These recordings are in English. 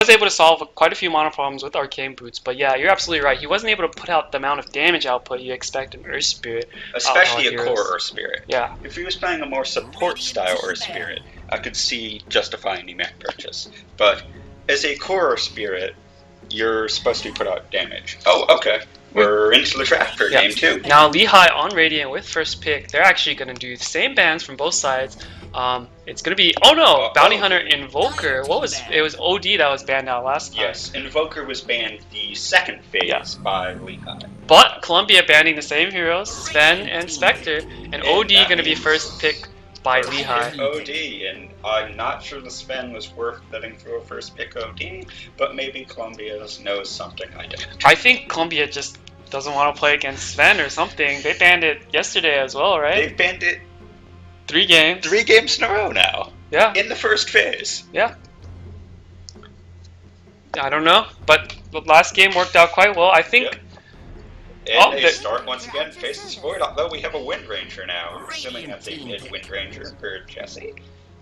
was able to solve quite a few mono problems with Arcane Boots, but yeah, you're absolutely right. He wasn't able to put out the amount of damage output you expect in Earth Spirit. Especially a core Earth Spirit. Yeah. If he was playing a more support style Earth Spirit, I could see justifying the mech purchase. But as a core Earth Spirit, you're supposed to put out damage. Oh, okay. We're into the draft for game 2. Now Lehigh on Radiant with first pick, they're actually going to do the same bans from both sides. It's going to be, oh no, Bounty Hunter Invoker. It was OD that was banned out last time. Yes, Invoker was banned the second phase by Lehigh. But Columbia banning the same heroes, Sven and Spectre, and OD going to be first pick by Lehigh. OD, and I'm not sure the Sven was worth letting through a first pick OD, but maybe Columbia knows something I don't. I think Columbia just doesn't want to play against Sven or something. They banned it yesterday as well, right? They've banned it 3 games. 3 games in a row now. Yeah. In the first phase. Yeah. I don't know, but the last game worked out quite well. I think. And they start once again, Faceless Void, although we have a Wind Ranger now, assuming that's a mid Wind Ranger for Jesse.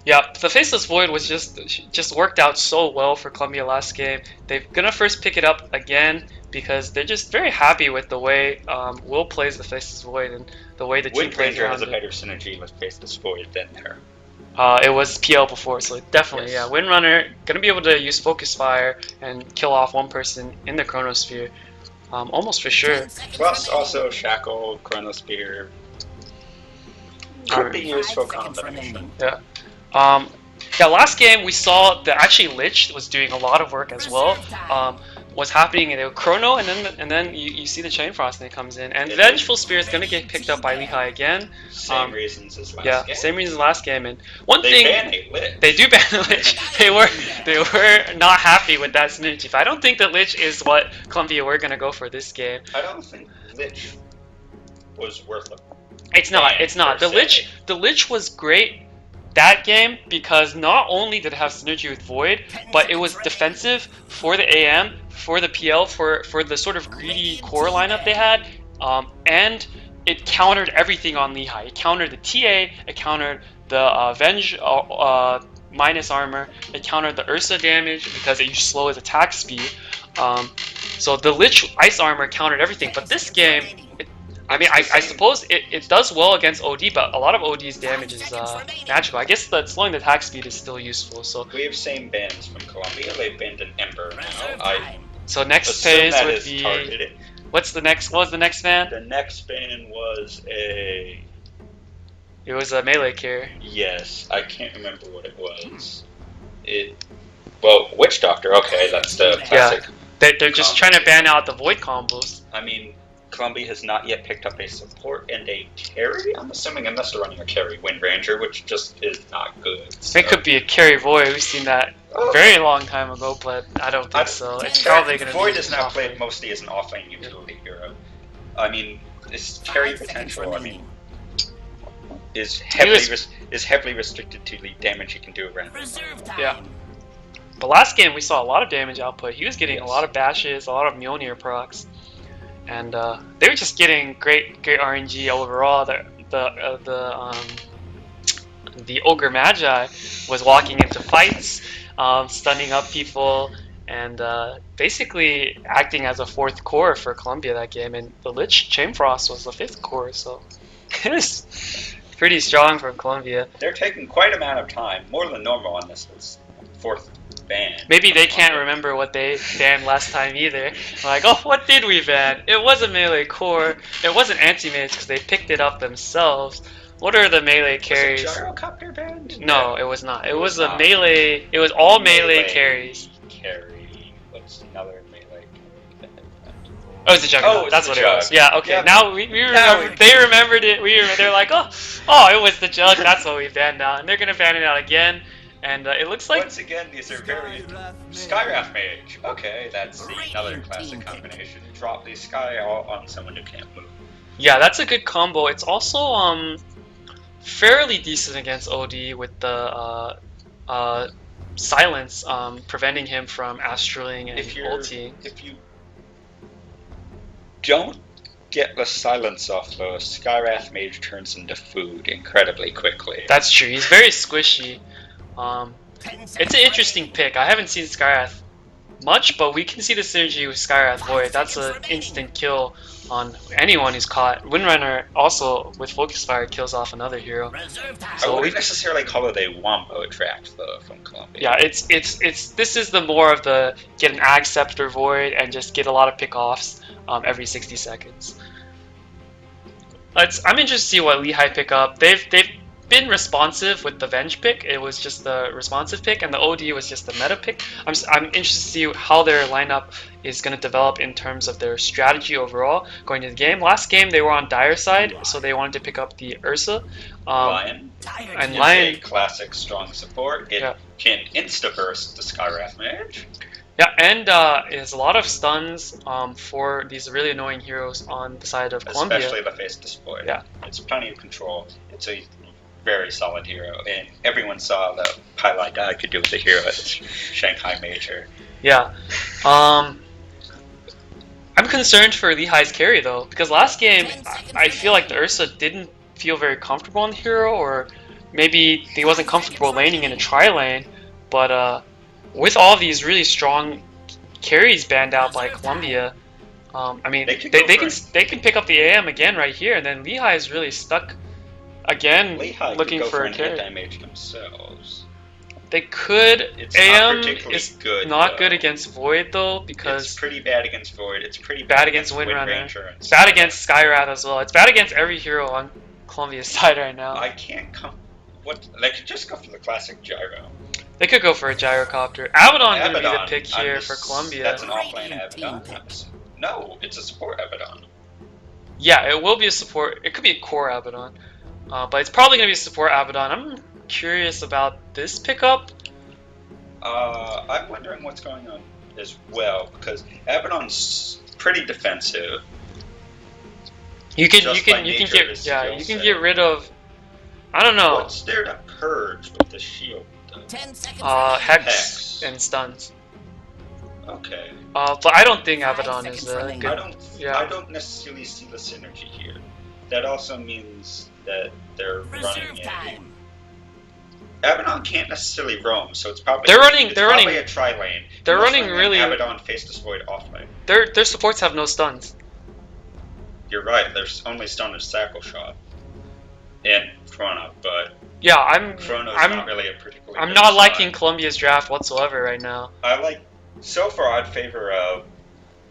Yeah, the Faceless Void was just worked out so well for Columbia last game. They're gonna first pick it up again because they're just very happy with the way Will plays the Faceless Void and the way the team plays Wind Ranger around has a it. better synergy with Faceless Void than her. It was PL before, so definitely, yeah. Windrunner gonna be able to use Focus Fire and kill off one person in the Chronosphere, almost for sure. Plus, also Shackle, Chronosphere. Could be used for combination. Yeah. Yeah, last game we saw that actually Lich was doing a lot of work as well. What's happening in Chrono, and then you see the Chain Frost and it comes in, and Vengeful Spirit's gonna get picked up by Lehigh again. Same reasons as last game. Same reasons as last game. And they ban a Lich. They do ban a Lich. They were not happy with that synergy. I don't think that Lich is what Columbia were gonna go for this game. I don't think Lich was worth it. It's not. It's not. The Lich was great that game because not only did it have synergy with Void, but it was defensive for the AM, for the PL, for the sort of greedy core lineup they had, and it countered everything on Lehigh. It countered the TA, it countered the Venge minus armor, it countered the Ursa damage because it slow his attack speed. So the Lich ice armor countered everything, but this game, I suppose it does well against OD, but a lot of OD's damage is magical. I guess that slowing the attack speed is still useful. So we have same bans from Columbia. They've banned an Ember now. So next phase would be targeted. What was the next ban? The next ban was a. It was a melee carrier. Yes, I can't remember what it was. Well, Witch Doctor. Okay, that's the classic. Yeah, they're just trying to ban out the Void combos. I mean, Columbia has not yet picked up a support and a carry, I'm assuming, unless they're running a carry Wind Ranger, which just is not good. So. It could be a carry Void. We've seen that a very long time ago, but I don't think so. It's probably going to be Void is now played mostly as an offlane utility hero. I mean, its carry potential, is heavily restricted to the damage he can do around. Yeah. But last game we saw a lot of damage output. He was getting a lot of bashes, a lot of Mjolnir procs. And they were just getting great RNG overall. The Ogre Magi was walking into fights, stunning up people, and basically acting as a 4th core for Columbia that game. And the Lich Chainfrost was the 5th core, so it was pretty strong from Columbia. They're taking quite an amount of time, more than normal on this 4th ban. Maybe they can't remember what they banned last time either. Like, oh, what did we ban? It wasn't melee core. It wasn't anti-mage because they picked it up themselves. What are the melee carries? Was it Gyrocopter banned? No, it was not. It was a melee. It was all melee carries. Carry. What's another melee? Oh, it's the Juggernaut. That's what it was. Yeah. Okay. Yeah. Now we remember. They remembered it. They're like, oh, it was the Jug. That's what we banned now, and they're gonna ban it out again. And it looks like once again these are very Skywrath Mage. Okay, that's another classic combination. Drop the Sky on someone who can't move. Yeah, that's a good combo. It's also fairly decent against OD with the silence preventing him from astraling and ulting. If you don't get the silence off though, Skywrath Mage turns into food incredibly quickly. That's true. He's very squishy. It's an interesting pick. I haven't seen Skywrath much, but we can see the synergy with Skywrath Void. That's an instant kill on anyone who's caught. Windrunner also with Focus Fire kills off another hero. I wouldn't necessarily call it a wombo draft though from Columbia. Yeah, it's this is the more of the get an Ag Scepter Void and just get a lot of pick-offs every 60 seconds. I'm interested to see what Lehigh pick up. They've been responsive with the Venge pick. It was just the responsive pick, and the OD was just the meta pick. I'm interested to see how their lineup is going to develop in terms of their strategy overall going into the game. Last game they were on Dire side, so they wanted to pick up the Ursa. Lion. And It's Lion, a classic strong support. It can insta-burst the Skywrath Mage. yeah, and it has a lot of stuns for these really annoying heroes on the side of Columbia. Especially the face display. Yeah. It's plenty of control. It's a very solid hero, and everyone saw the highlight guy could do with the hero at Shanghai Major. Yeah. I'm concerned for Lehigh's carry though, because last game I feel like the Ursa didn't feel very comfortable on the hero, or maybe he wasn't comfortable laning in a tri-lane, but with all these really strong carries banned out by Columbia, I mean, they can pick up the AM again right here, and then Lehigh is really stuck again Lehigh looking could go for a an carry. anti-mage themselves. They could. It's AM not particularly is good, not though. good against Void though, because It's pretty bad against Void. It's pretty bad against Windrunner. Windranger. It's bad against Skywrath as well. It's bad against every hero on Columbia's side right now. I can't come. What? They could just go for the classic gyro. They could go for a gyrocopter. Abaddon's gonna be the Abaddon, pick here for Columbia. That's an offlane Abaddon. No, it's a support Abaddon. Yeah, it will be a support. It could be a core Abaddon, but it's probably gonna be a support Abaddon. I'm curious about this pickup. I'm wondering what's going on as well, because Abaddon's pretty defensive. You can Just by nature of his skill you can set. get rid of. I don't know. What's there to purge with the shield? Though? 10 seconds. Hex Hex. and stuns. Okay. But I don't think Abaddon is a I good. don't. Yeah. I don't necessarily see the synergy here. That also means that they're running Reserve a. time. Abaddon can't necessarily roam, so it's probably They're running- It's they're probably running- a tri lane. they're Unless running an really- Abaddon face destroyed off lane. Their supports have no stuns. You're right. There's only stun and Sackle Shot and Chrono, but Yeah, I'm Chrono's I'm not really a particularly. I'm good not stun. liking Columbia's draft whatsoever right now. I like. So far, I'd favor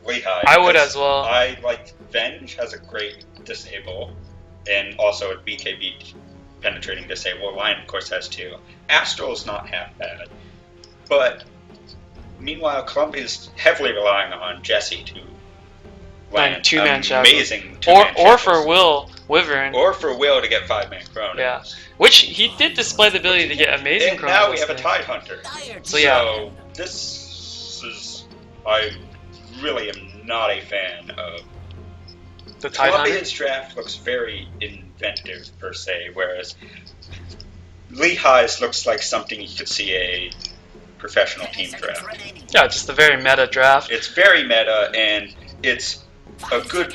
Lehigh. I would because as well. I like Venge has a great disable, and also a BKB penetrating disable. Lion, of course, has two. Astral's not half bad, but meanwhile, Columbia's heavily relying on Jesse to land two-man shadow. amazing Or two-man for shadows. Will Wyvern. Or for Will to get 5-man Chrono. Yeah. Which he did display the ability to get amazing And Chrono now we this have a game. Tide Hunter. So yeah. So this is, I really am not a fan of. The Tide Hunter. Columbia's draft looks very inventive per se, whereas Lehigh's looks like something you could see a professional team draft. Yeah, just a very meta draft. It's very meta and it's a good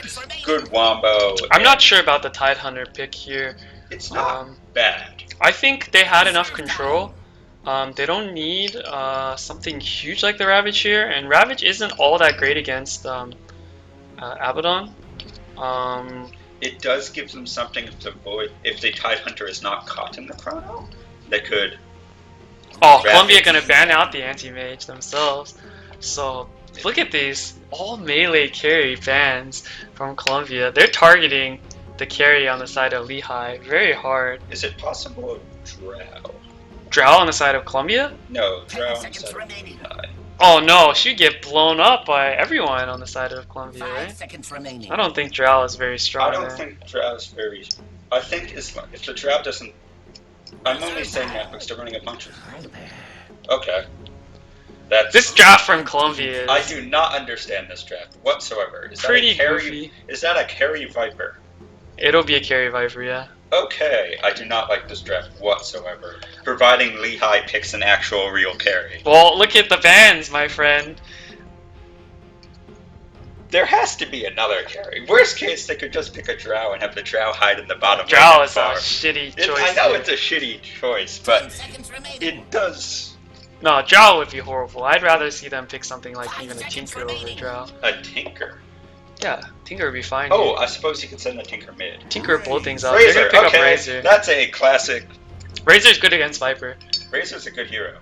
wombo. I'm and not sure about the Tide Hunter pick here. It's not Um, bad. I think they had enough control. They don't need something huge like the Ravage here, and Ravage isn't all that great against Abaddon. It does give them something to avoid if the Tide Hunter is not caught in the Chrono. They could. Oh, Ravage. Columbia gonna ban out the anti-mage themselves. So look at these all melee carry bans from Columbia. They're targeting the carry on the side of Lehigh very hard. Is it possible Drow? Drow on the side of Columbia? No, 10 Drow on the seconds side of remaining. Lehigh. Oh no, she'd get blown up by everyone on the side of Columbia, 5 right? seconds remaining. I don't think Drow is very strong I don't there. think Drow's very. I think if the Drow doesn't. I'm only saying that because they're running a bunch of. Okay. That's. This draft from Columbia is I do not understand this draft whatsoever. Is pretty that a carry? goofy. Is that a carry Viper? It'll be a carry Viper, yeah. Okay, I do not like this draft whatsoever. Providing Lehigh picks an actual real carry. Well, look at the bans, my friend. There has to be another carry. Worst case, they could just pick a Drow and have the Drow hide in the bottom Drow right-hand is a bar. shitty I choice. know here. it's a shitty choice, 10 but seconds remaining. it does. No, Drow would be horrible. I'd rather see them pick something like even a Tinker over Drow. A Tinker? Yeah, Tinker would be fine. Oh, here. I suppose you could send a Tinker mid. Tinker blow things up. Razor, They're gonna pick okay. up Razor. That's a classic. Razor's good against Viper. Razor's a good hero.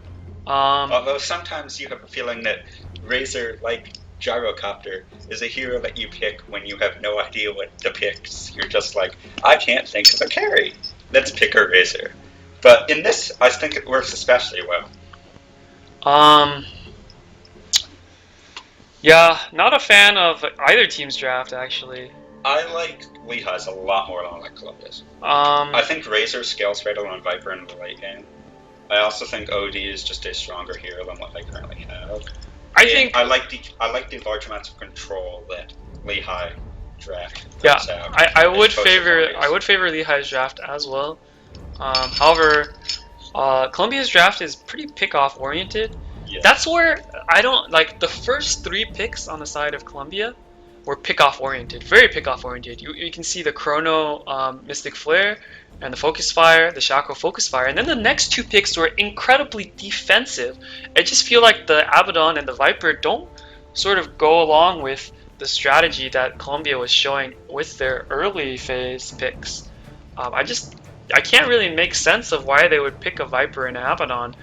Um, Although sometimes you have a feeling that Razor, like Gyrocopter, is a hero that you pick when you have no idea what to pick. You're just like, I can't think of a carry. Let's pick a Razor. But in this, I think it works especially well. Yeah, not a fan of either team's draft actually. I like Lehigh's a lot more than I like Columbia's. Um, I think Razor scales better on Viper in the late game. I also think OD is just a stronger hero than what they currently have. I And think I like the large amounts of control that Lehigh draft yeah, puts out. I would as opposed to favor Columbia's. Lehigh's draft as well. However, Columbia's draft is pretty pick-off oriented. Yeah. That's where I don't like the first 3 picks on the side of Columbia were pick-off oriented, very pick-off oriented. You can see the Chrono Mystic Flare and the Focus Fire, the Shaco Focus Fire, and then the next 2 picks were incredibly defensive. I just feel like the Abaddon and the Viper don't sort of go along with the strategy that Columbia was showing with their early phase picks. I can't really make sense of why they would pick a Viper and Abaddon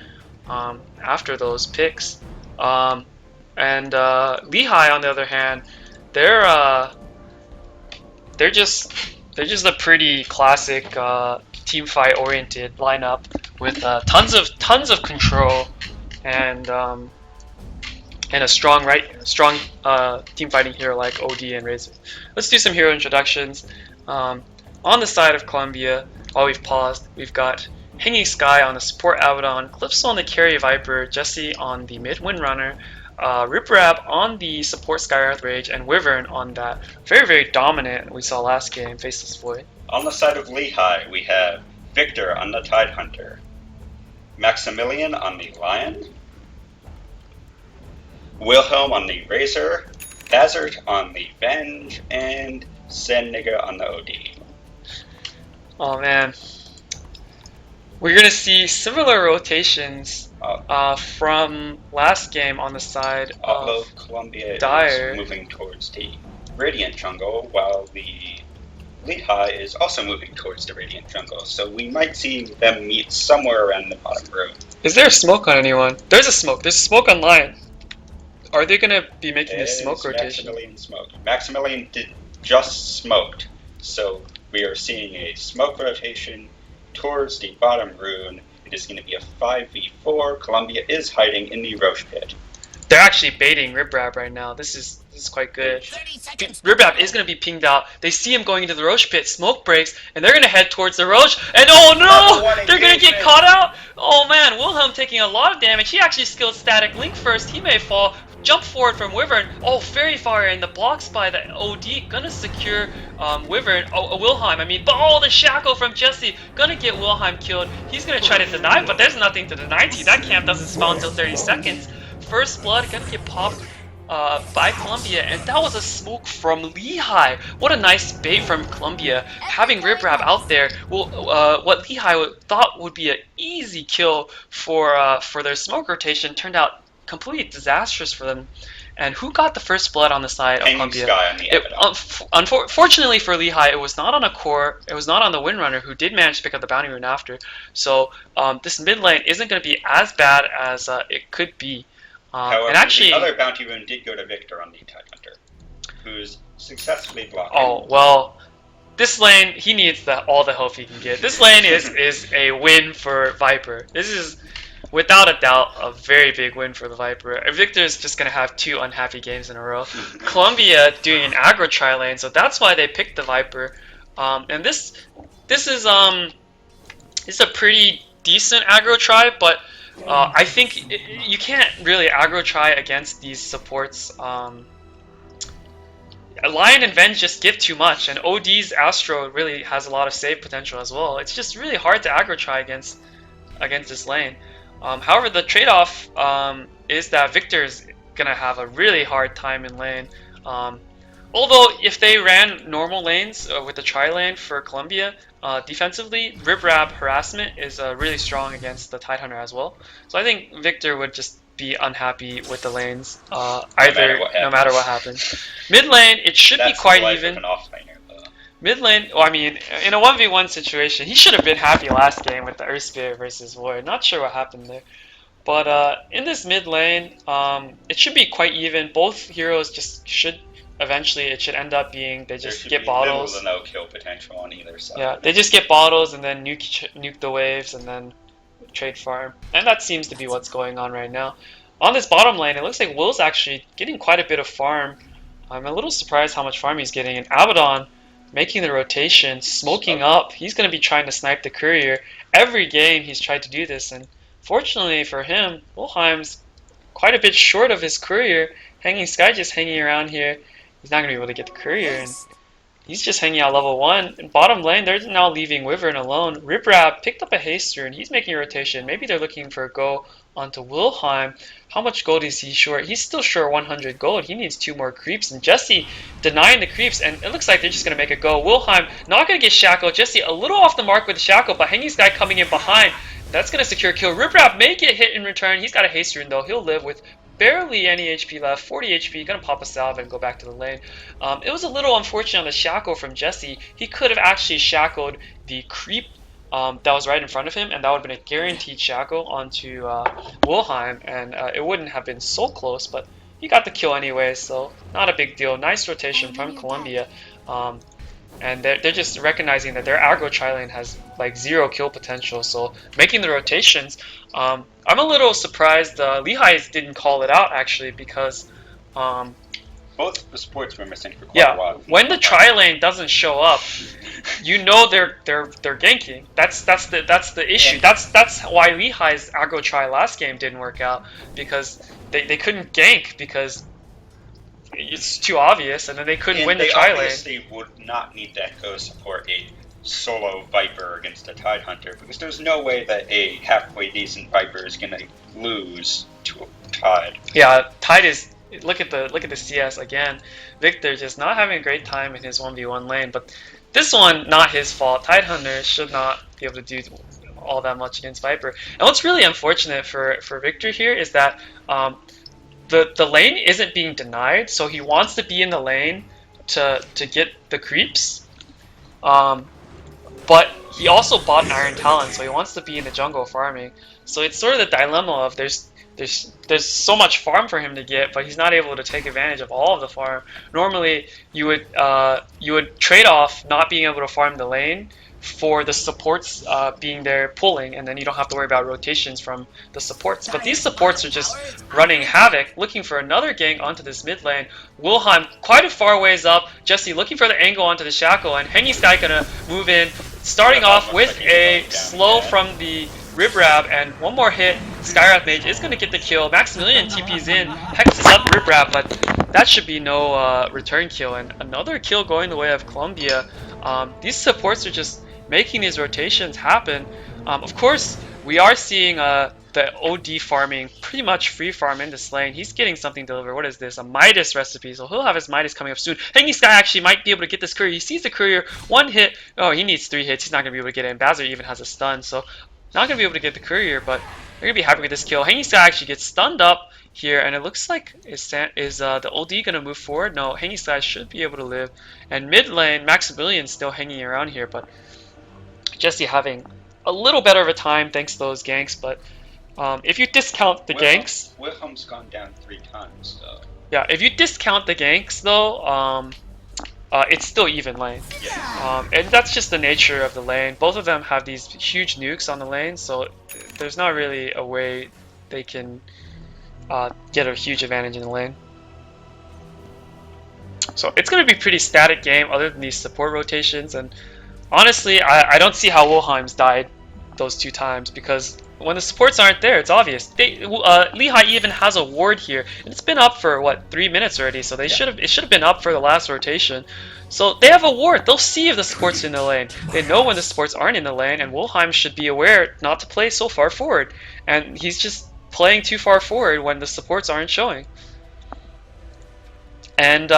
after those picks. And Lehigh, on the other hand, they're just a pretty classic team fight oriented lineup with tons of control and a strong team fighting hero like OD and Razor. Let's do some hero introductions. On the side of Columbia, while we've paused, we've got Hanging Sky on the support Abaddon, Calypso on the carry Viper, Jesse on the mid Windrunner, Rip Rab on the support Sky Earth Rage, and Wyvern on that very dominant we saw last game, Faceless Void. On the side of Lehigh, we have Victor on the Tide Hunter, Maximilian on the Lion, Wilhelm on the Razor, Hazard on the Venge, and Zen on the OD. Oh man. We're going to see similar rotations from last game on the side although of Columbia Dire. is moving towards the Radiant Jungle, while the Lehigh is also moving towards the Radiant Jungle. So we might see them meet somewhere around the bottom row. Is there a smoke on anyone? There's a smoke. There's a smoke on Lion. Are they going to be making this smoke rotation? Maximilian smoked. Maximilian just smoked. So we are seeing a smoke rotation towards the bottom rune. It is going to be a 5v4. Columbia is hiding in the Roche pit. They're actually baiting Ribrab right now. This is quite good. Ribrab is going to be pinged out. They see him going into the Roche pit. Smoke breaks, and they're going to head towards the Roche. And oh no! They're going to get caught out! Oh man, Wilhelm taking a lot of damage. He actually skilled Static Link first. He may fall. Jump forward from Wyvern. Oh, Fairy Fire in the blocks by the OD. Gonna secure Wyvern. Oh, Wilhelm, I mean. But oh, the Shackle from Jesse. Gonna get Wilhelm killed. He's gonna try to deny, but there's nothing to deny to. That camp doesn't spawn until 30 seconds. First Blood gonna get popped by Columbia, and that was a smoke from Lehigh. What a nice bait from Columbia. Having Ribrab out there, what Lehigh thought would be an easy kill for their smoke rotation turned out completely disastrous for them. And who got the first blood on the side of Columbia? Sky on the Unfortunately for Lehigh, it was not on a core. It was not on the Windrunner, who did manage to pick up the bounty rune after. So this mid lane isn't going to be as bad as it could be. However, and actually, the other bounty rune did go to Victor on the Tide Hunter, who's successfully blocked. Oh well, this lane he needs all the help he can get. This lane is a win for Viper. This is without a doubt a very big win for the Viper. Victor is just gonna have 2 unhappy games in a row. Columbia doing an aggro tri lane, so that's why they picked the Viper. And this is a pretty decent aggro tri, but I think you can't really aggro try against these supports. Lion and Venge just give too much, and OD's Astro really has a lot of save potential as well. It's just really hard to aggro try against this lane. However, the trade-off is that Victor's gonna have a really hard time in lane. Although if they ran normal lanes with the tri lane for Columbia, defensively, Rip Rap harassment is really strong against the Tidehunter as well. So I think Victor would just be unhappy with the lanes, no matter what happens. Mid lane, it should be quite even. An off-laner, Mid lane, well, I mean, in a 1v1 situation, he should have been happy last game with the Earth Spirit versus Void. Not sure what happened there. But in this mid lane, it should be quite even. Both heroes just should eventually, it should end up being they just get bottles. Little to no kill potential on either side. Yeah, they just get bottles and then nuke the waves and then trade farm. And that seems to be what's going on right now. On this bottom lane, it looks like Will's actually getting quite a bit of farm. I'm a little surprised how much farm he's getting. And Abaddon making the rotation, smoking up. He's going to be trying to snipe the courier. Every game he's tried to do this, and fortunately for him, Wilhelm's quite a bit short of his courier. Hanging Sky just hanging around here. He's not going to be able to get the courier, and he's just hanging out level 1. In bottom lane, they're now leaving Wyvern alone. Rip Rap picked up a haste rune. He's making a rotation. Maybe they're looking for a go onto Wilhelm. How much gold is he short? He's still short 100 gold. He needs 2 more creeps. And Jesse denying the creeps. And it looks like they're just going to make a go. Wilhelm not going to get shackled. Jesse a little off the mark with the shackle, but Hanging Sky coming in behind. That's going to secure kill. Rip Rap may get hit in return. He's got a haste rune though. He'll live with barely any HP left, 40 HP, gonna pop a salve and go back to the lane. It was a little unfortunate on the shackle from Jesse. He could have actually shackled the creep that was right in front of him, and that would have been a guaranteed shackle onto Wilhelm, and it wouldn't have been so close, but he got the kill anyway, so not a big deal. Nice rotation from Columbia. And they're just recognizing that their aggro tri-lane has like 0 kill potential, so making the rotations. I'm a little surprised Lehigh didn't call it out actually, because both the supports were missing for quite a while. When the tri-lane doesn't show up, you know they're ganking. That's the issue. Yeah. That's why Lehigh's aggro tri last game didn't work out, because they couldn't gank because it's too obvious, and then they couldn't win the tri lane. They obviously would not need to go support a solo Viper against a Tidehunter, because there's no way that a halfway decent Viper is gonna lose to a Tide. Yeah, Tide is. Look at the CS again. Victor just not having a great time in his 1v1 lane, but this one not his fault. Tidehunter should not be able to do all that much against Viper. And what's really unfortunate for Victor here is that the lane isn't being denied, so he wants to be in the lane to get the creeps. But he also bought an Iron Talon, so he wants to be in the jungle farming. So it's sort of the dilemma of there's so much farm for him to get, but he's not able to take advantage of all of the farm. Normally, you would trade off not being able to farm the lane for the supports being there pulling, and then you don't have to worry about rotations from the supports. But these supports are just running havoc, looking for another gank onto this mid lane. Wilhelm quite a far ways up. Jesse looking for the angle onto the shackle, and Hanging Sky gonna move in, starting off with a slow from the Rib Rab, and one more hit. Skywrath Mage is going to get the kill. Maximilian TP's in, hexes up Rib Rab, but that should be no return kill. And another kill going the way of Columbia. These supports are just making these rotations happen. Of course, we are seeing the OD farming pretty much free farm in this lane. He's getting something delivered. What is this? A Midas recipe. So he'll have his Midas coming up soon. Hanging Sky actually might be able to get this courier. He sees the courier. One hit. Oh, he needs 3 hits. He's not going to be able to get it. And Bazzer even has a stun. So not going to be able to get the courier, but they're going to be happy with this kill. Hanging Sky actually gets stunned up here, and it looks like is the OD going to move forward? No, Hanging Sky should be able to live. And mid lane, Maximilian's still hanging around here, but Jesse having a little better of a time thanks to those ganks. But if you discount the ganks... Wilhelm's gone down 3 times, though. Yeah, if you discount the ganks, though, it's still even lane. Yeah. And that's just the nature of the lane. Both of them have these huge nukes on the lane, so there's not really a way they can get a huge advantage in the lane. So it's going to be a pretty static game other than these support rotations. And honestly, I don't see how Wilhelm's died those 2 times, because when the supports aren't there, it's obvious. Lehigh even has a ward here, and it's been up for what 3 minutes already. So it should have been up for the last rotation. So they have a ward. They'll see if the support's in the lane. They know when the supports aren't in the lane, and Wilhelm should be aware not to play so far forward. And he's just playing too far forward when the supports aren't showing. And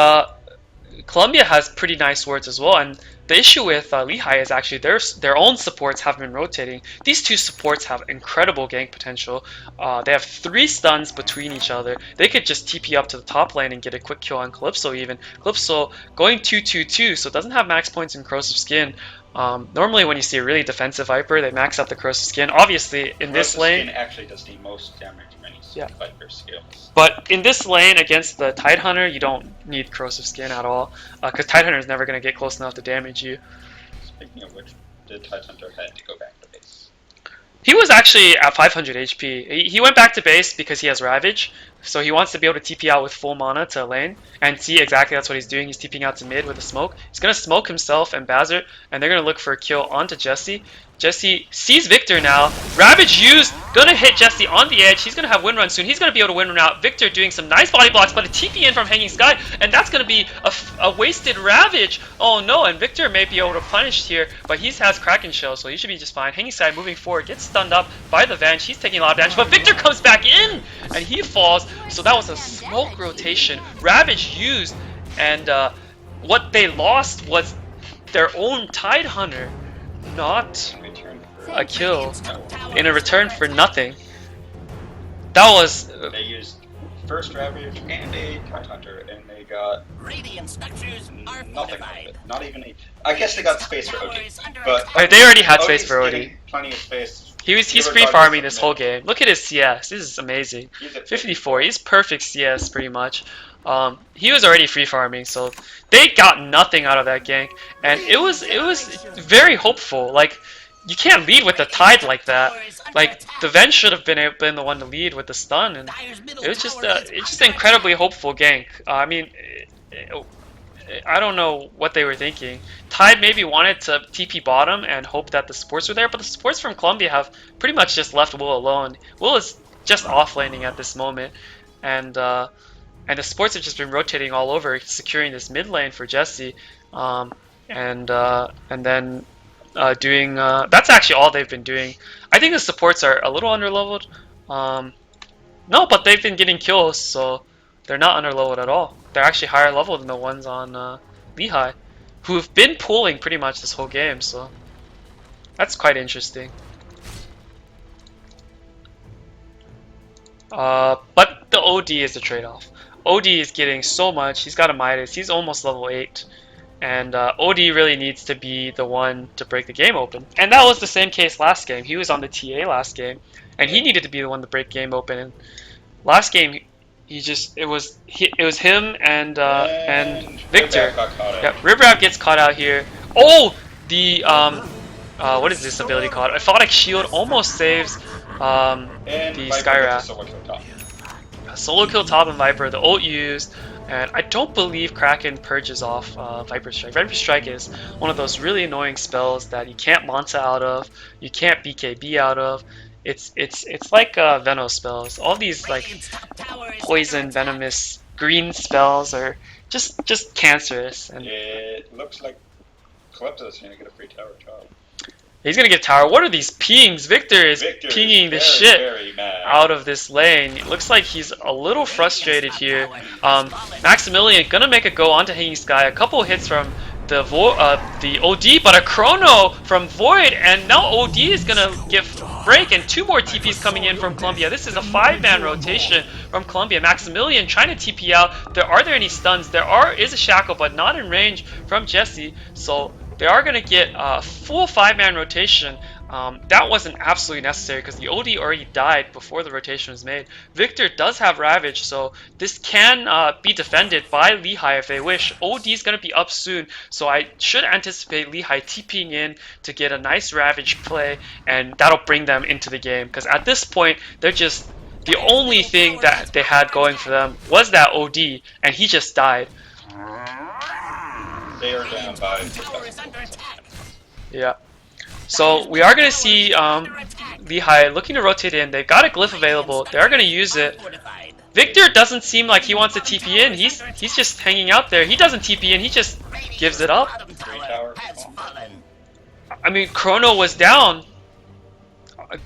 Columbia has pretty nice wards as well, and the issue with Lehigh is actually their own supports have been rotating. These two supports have incredible gank potential. They have 3 stuns between each other. They could just TP up to the top lane and get a quick kill on Calypso even. Calypso going 2-2-2, so it doesn't have max points in Corrosive Skin. Normally when you see a really defensive Viper, they max out the Corrosive Skin. Obviously, in this lane... Skin actually does the most damage of any Viper skills. But in this lane against the Tidehunter, you don't need Corrosive Skin at all, because Tidehunter is never going to get close enough to damage you. Speaking of which, the Tidehunter had to go back to base. He was actually at 500 HP. He went back to base because he has Ravage, so he wants to be able to TP out with full mana to lane, and see exactly that's what he's doing. He's TPing out to mid with a smoke. He's going to smoke himself and Bazzer, and they're going to look for a kill onto Jesse. Jesse sees Victor now. Ravage used. Gonna hit Jesse on the edge. He's gonna have win run soon. He's gonna be able to win run out. Victor doing some nice body blocks, but a TP in from Hanging Sky, and that's gonna be a wasted Ravage. Oh no, and Victor may be able to punish here, but he has Kraken Shell, so he should be just fine. Hanging Sky moving forward, gets stunned up by the Venge. He's taking a lot of damage, but Victor comes back in, and he falls. So that was a smoke rotation. Ravage used, and what they lost was their own Tidehunter. Not a kill in a return for nothing. That was they used first Ravage and a Tidehunter, and they got nothing out of it. Not even a. I guess they got space for OD, but they already had space for OD. Plenty of space. He's free farming this whole game. Look at his CS. This is amazing. 54. He's perfect CS pretty much. He was already free farming, so they got nothing out of that gank, and it was very hopeful. Like, you can't lead with the Tide like that. Like, the Venge should have been the one to lead with the stun, and it was just an incredibly hopeful gank. I mean, I don't know what they were thinking. Tide maybe wanted to TP bottom and hope that the supports were there, but the supports from Columbia have pretty much just left Will alone. Will is just off laning at this moment, and the supports have just been rotating all over, securing this mid lane for Jesse, and then doing. That's actually all they've been doing. I think the supports are a little underleveled. No, but they've been getting kills, so they're not underleveled at all. They're actually higher level than the ones on Lehigh, who've been pulling pretty much this whole game. So that's quite interesting. But the OD is the trade-off. OD is getting so much. He's got a Midas. He's almost level 8. And OD really needs to be the one to break the game open. And that was the same case last game. He was on the TA last game, and he needed to be the one to break game open. And last game, it was him and Victor. Yeah, Ribrab gets caught out here. Oh, the what is this ability called? Aphotic Shield almost saves the Skywrath. Solo kill top and Viper, the ult used, and I don't believe Kraken purges off Viper Strike. Viper Strike is one of those really annoying spells that you can't Manta out of, you can't BKB out of. It's like Venom spells. All these like poison, venomous, green spells are just cancerous. And it looks like Calypso's gonna get a free tower job. He's gonna get tower. What are these pings? Victor is pinging the shit out of this lane. It looks like he's a little frustrated here. Maximilian gonna make a go onto Hanging Sky. A couple hits from the OD, but a Chrono from Void, and now OD is gonna get break, and 2 more TPs coming in from Columbia. This is a 5-man rotation from Columbia. Maximilian trying to TP out. Are there any stuns? There is a shackle, but not in range from Jesse. So they are going to get a full 5-man rotation. That wasn't absolutely necessary because the OD already died before the rotation was made. Victor does have Ravage, so this can be defended by Lehigh if they wish. OD is going to be up soon, so I should anticipate Lehigh TPing in to get a nice Ravage play, and that'll bring them into the game. Because at this point, they're just... the only thing that they had going for them was that OD, and he just died. They are down by... Yeah. So we are going to see Lehigh looking to rotate in. They've got a glyph available. They are going to use it. Victor doesn't seem like he wants to TP in. He's just hanging out there. He doesn't TP in. He just gives it up. I mean, Chrono was down.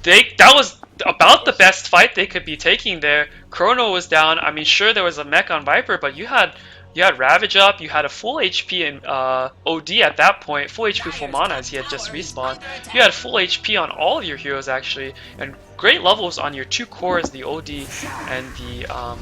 That was about the best fight they could be taking there. Chrono was down. I mean, sure, there was a mech on Viper, but you had You had Ravage up, you had a full HP and OD at that point, full HP, full mana as he had just respawned. You had full HP on all of your heroes actually, and great levels on your 2 cores, the OD and the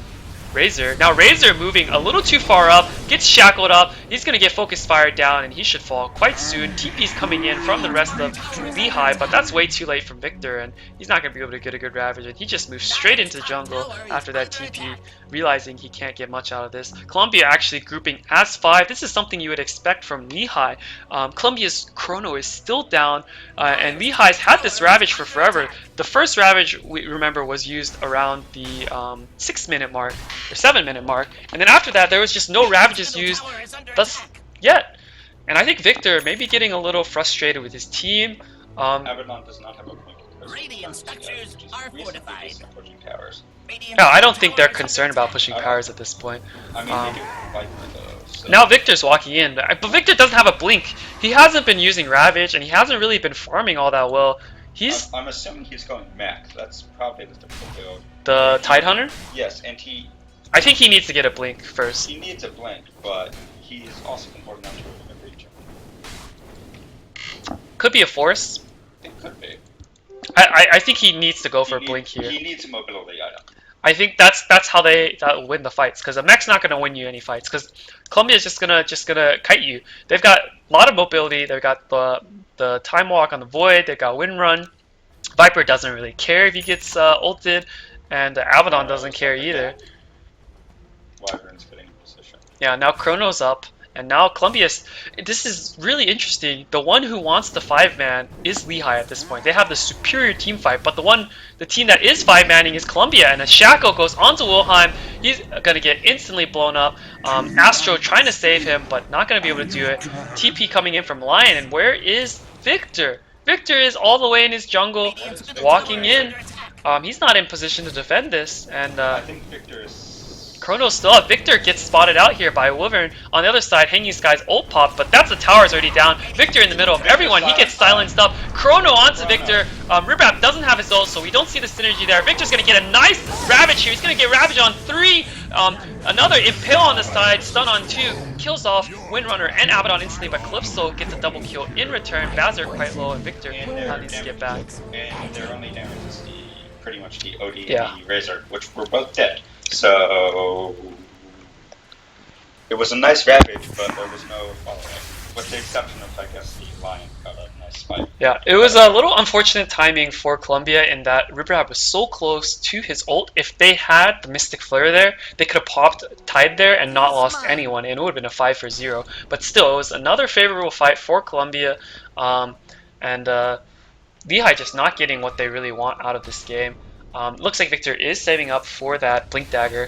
Razor. Now Razor moving a little too far up, gets shackled up, he's going to get focus fired down and he should fall quite soon. TP's coming in from the rest of Lehigh, but that's way too late from Victor and he's not going to be able to get a good Ravage, and he just moves straight into the jungle after that TP, realizing he can't get much out of this. Columbia actually grouping as 5. This is something you would expect from Lehigh. Columbia's Chrono is still down, and Lehigh's had this Ravage for forever. The first Ravage, we remember, was used around the 6-minute mark, or 7-minute mark, and then after that there was just no Ravages used thus yet. And I think Victor may be getting a little frustrated with his team. Abaddon does not have a point. Radiant structures are fortified. Towers. No, I don't think they're concerned about pushing powers at this point. I mean, they do Viper though. So. Now Victor's walking in, but Victor doesn't have a blink. He hasn't been using Ravage, and he hasn't really been farming all that well. I'm assuming he's going mech. That's probably the typical build. The Tidehunter? Yes, and I think he needs to get a blink first. he needs a blink, but he's also important enough to remember each other. Could be a force. It could be. I think he needs to go for a blink here. He needs a mobility item. I think that's how that'll win the fights, because a mech's not gonna win you any fights, because Columbia's just gonna kite you. They've got a lot of mobility. They've got the time walk on the void. They've got wind run. Viper doesn't really care if he gets ulted, and Abaddon doesn't care either. Wyvern's getting in position. Yeah, now Chrono's up, and now Columbia's. This is really interesting. The one who wants the 5-man is Lehigh at this point. They have the superior team fight, but the team that is 5-manning is Columbia, and as Shackle goes onto Wilhelm, he's gonna get instantly blown up. Astro trying to save him, but not gonna be able to do it. TP coming in from Lion, and where is Victor? Victor is all the way in his jungle, walking in. He's not in position to defend this, and I think Victor is. Chrono's still up. Victor gets spotted out here by Wyvern. On the other side, Hanging Sky's ult pop, but that's the tower's already down. Victor in the middle of everyone. He gets silenced up. Chrono onto Victor. Ribrap doesn't have his ult, so we don't see the synergy there. Victor's going to get a nice Ravage here. He's going to get Ravage on 3. Another Impale on the side. Stun on 2. Kills off Windrunner and Abaddon instantly, but Calypso gets a double kill in return. Bazzer quite low, and Victor now needs to get back. And their only damage is pretty much the OD Yeah. and the Razor, which were both dead. So it was a nice Ravage, but there was no follow-up, with the exception of, I guess, the Lion got a nice fight. Yeah, it was a little unfortunate timing for Columbia in that Ribrap was so close to his ult. If they had the Mystic Flare there, they could have popped Tide there and not lost anyone, and it would have been a 5-0. But still, it was another favorable fight for Columbia, and Lehigh just not getting what they really want out of this game. Looks like Victor is saving up for that Blink Dagger.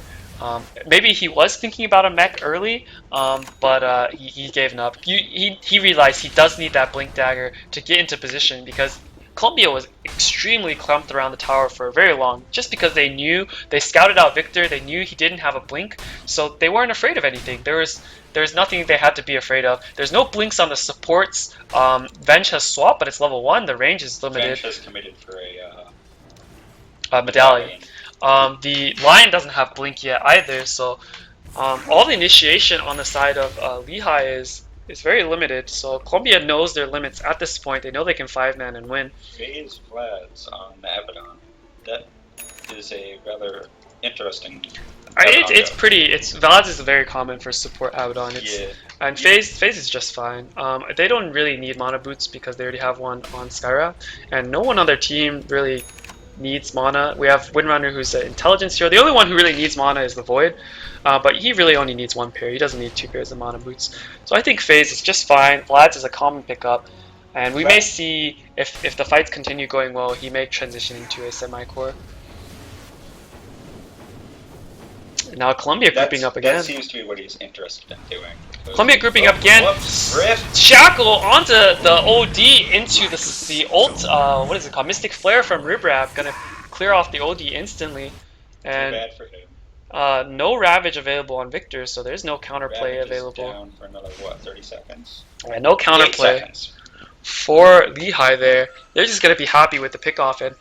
Maybe he was thinking about a mech early, but he gave up. He realized he does need that Blink Dagger to get into position, because Columbia was extremely clumped around the tower for very long, just because they scouted out Victor, they knew he didn't have a blink, so they weren't afraid of anything. There's nothing they had to be afraid of. There's no blinks on the supports. Venge has swapped, but it's level 1. The range is limited. Venge has committed for a medallion. The Lion doesn't have blink yet either, so all the initiation on the side of Lehigh is very limited. So Columbia knows their limits at this point. They know they can 5-man and win. Phase Vlad's on the Abaddon. That is a rather interesting. Vlad's is very common for support Abaddon. Yeah. And Phase is just fine. They don't really need mana boots because they already have one on Skyra, and no one on their team really needs mana. We have Windrunner, who's an intelligence hero. The only one who really needs mana is the Void, but he really only needs 1 pair. He doesn't need 2 pairs of mana boots. So I think Phase is just fine. Vlad's is a common pickup, and we may see, if the fights continue going well, he may transition into a semi-core. Now Columbia grouping up again. That seems to be what he's interested in doing. Columbia grouping up again. Rift. Shackle onto the OD into the ult. What is it called? Mystic Flare from Ribrap. Gonna clear off the OD instantly. And Too bad for him. no Ravage available on Victor, so there's no counterplay Ravage available. Is down for another, 30 seconds? Yeah, no counterplay 8 seconds. for Lehigh there. They're just gonna be happy with the pickoff, and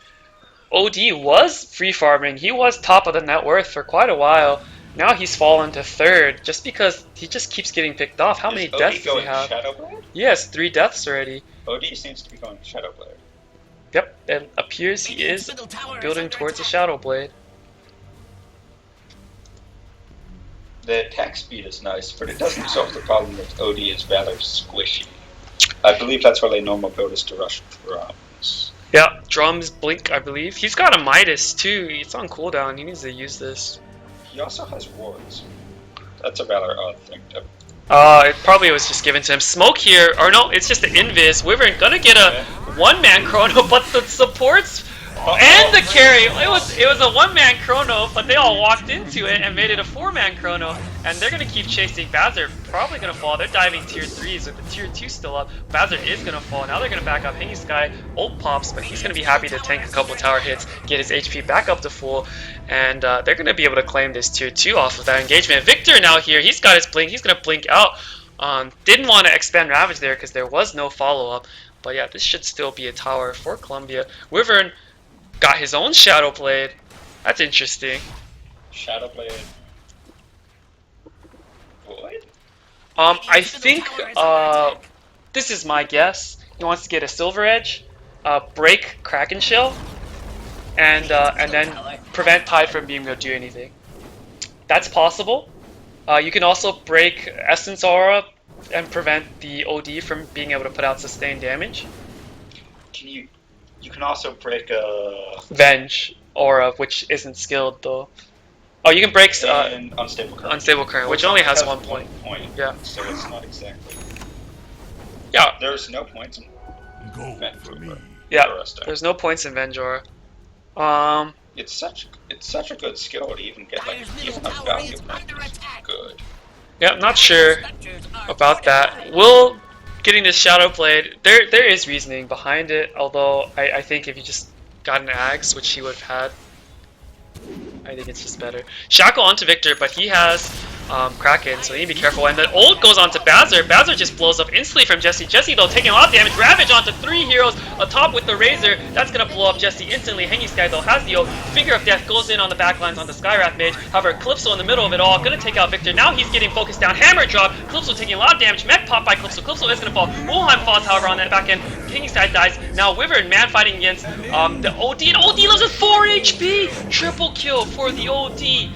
OD was free farming. He was top of the net worth for quite a while, Now he's fallen to 3rd just because he just keeps getting picked off. How many Is Odie deaths does he going have? Shadow Blade? He has 3 deaths already. Odie seems to be going Shadow Blade. Yep, it appears he is building towards a Shadow Blade. The attack speed is nice, but it doesn't solve the problem that Odie is rather squishy. I believe that's why they normal build is to rush drums. Yeah, drums, blink, I believe. He's got a Midas too. It's on cooldown. He needs to use this. He also has wards. That's a rather odd thing to. It probably was just given to him. Smoke here, or no, it's just an invis. Wyvern gonna get a one-man chrono, but the supports and the carry. It was a one-man chrono, but they all walked into it and made it a 4-man chrono. And they're gonna keep chasing. Bazzer probably gonna fall. They're diving tier 3s with the tier 2 still up. Bazzer is gonna fall. Now they're gonna back up. Hanging Sky ult pops, but he's gonna be happy to tank a couple tower hits, get his HP back up to full, and they're gonna be able to claim this tier 2 off of that engagement. Victor now here. He's got his blink. He's gonna blink out. Didn't want to expand Ravage there because there was no follow up. But yeah, this should still be a tower for Columbia. Wyvern got his own Shadow Blade. That's interesting. Shadow Blade. Void? I think this is my guess. He wants to get a Silver Edge, break Kraken Shell, and then prevent Tide from being able to do anything. That's possible. You can also break Essence Aura and prevent the OD from being able to put out sustained damage. You can also break Venge Aura, which isn't skilled though. Oh, you can break Unstable Current. Unstable Current, which only has 1 point. Yeah. So it's not exactly. Yeah. There's no points in Go for me. Yeah. There's no points in Venge Aura. It's such a good skill to even get like even a value good. Yeah, I'm not sure about that. Will getting this Shadow Blade, there is reasoning behind it, although I think if you just got an Axe, which he would have had, I think it's just better. Shackle onto Victor, but he has Kraken, so you need to be careful. And the ult goes onto Bazzer. Bazzer just blows up instantly from Jesse. Jesse, though, taking a lot of damage. Ravage onto 3 heroes atop with the Razor. That's going to blow up Jesse instantly. Hanging Sky, though, has the ult. Finger of Death goes in on the backlines on the Skywrath Mage. However, Calypso in the middle of it all, going to take out Victor. Now he's getting focused down. Hammer drop. Calypso taking a lot of damage. Mech pop by Calypso. Calypso is going to fall. Wolheim falls, however, on that back end. Hanging Sky dies. Now Wyvern, man fighting against the OD. And OD lives with 4 HP. Triple kill for the OD.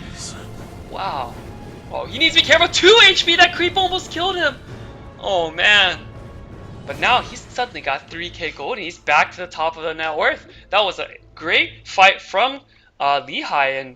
Wow. Oh, he needs to be careful. 2 HP. That creep almost killed him. Oh, man. But now he's suddenly got 3k gold and he's back to the top of the net worth. That was a great fight from Lehigh, and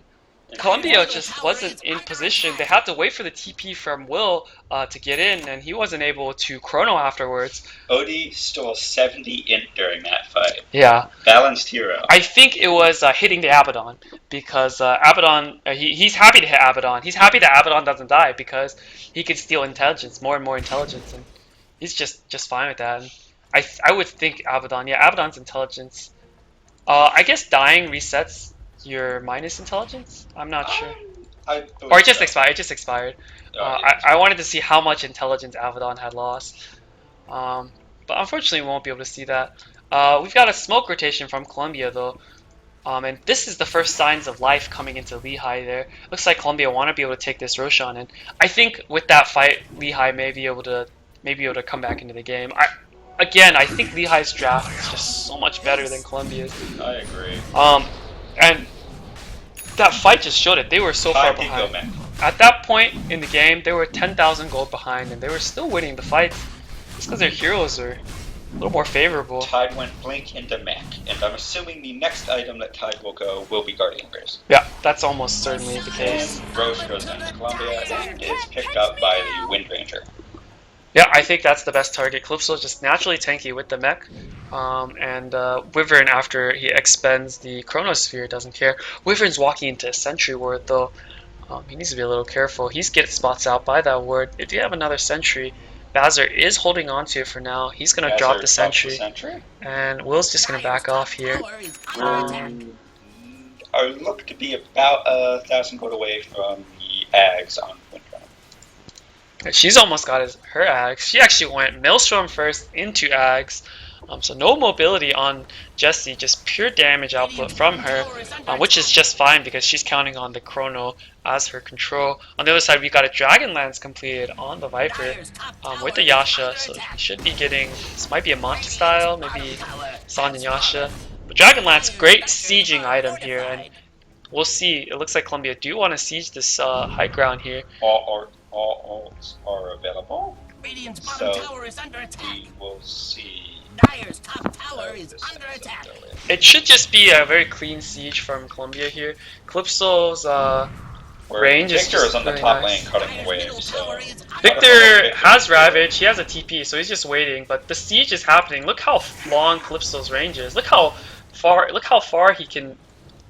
Columbia just wasn't in position. They had to wait for the TP from Will to get in, and he wasn't able to chrono afterwards. Odie stole 70 int during that fight. Yeah. Balanced hero. I think it was hitting the Abaddon, because Abaddon, he's happy to hit Abaddon. He's happy that Abaddon doesn't die because he can steal intelligence, more and more intelligence, and he's just fine with that. And I would think Abaddon, yeah, Abaddon's intelligence. I guess dying resets your minus intelligence? I'm not sure. Or it just expired. It just expired. I wanted to see how much intelligence Abaddon had lost. But unfortunately we won't be able to see that. We've got a smoke rotation from Columbia though. And this is the first signs of life coming into Lehigh there. Looks like Columbia want to be able to take this Roshan, and I think with that fight Lehigh may be able to come back into the game. I think Lehigh's draft is just so much better than Columbia's. I agree. And that fight just showed it. They were so far behind. At that point in the game, they were 10,000 gold behind, and they were still winning the fights just because their heroes are a little more favorable. Tide went blink into mech, and I'm assuming the next item that Tide will go will be Guardian Grace. Yeah, that's almost certainly the case. And Roche goes down to Columbia and is picked up by the Wind Ranger. Yeah, I think that's the best target. Calypso just naturally tanky with the mech. And Wyvern, after he expends the Chronosphere, doesn't care. Wyvern's walking into a Sentry Ward, though. He needs to be a little careful. He's getting spots out by that ward. If you have another Sentry, Bazzer is holding on to it for now. He's going to drop the Sentry. And Will's just going to back off here. I look to be about 1,000 gold away from the Ags on Windrun. She's almost got her Ags. She actually went Maelstrom first into Ags. So no mobility on Jessie, just pure damage output from her, which is just fine because she's counting on the Chrono as her control. On the other side, we got a Dragonlance completed on the Viper with the Yasha, so he should be getting, this might be a Monty style, maybe San and Yasha. But Dragonlance, great sieging item here, and we'll see. It looks like Columbia do want to siege this high ground here. All ults are available. Radiant's So bottom tower is under attack. we will see. Dyer's top tower is under attack. It should just be a very clean siege from Columbia here. Calypso's range is Victor just is on the really top nice. lane cutting the wave, so Victor has Ravage, he has a TP, so he's just waiting, but the siege is happening. Look how long Calypso's range is. Look how far he can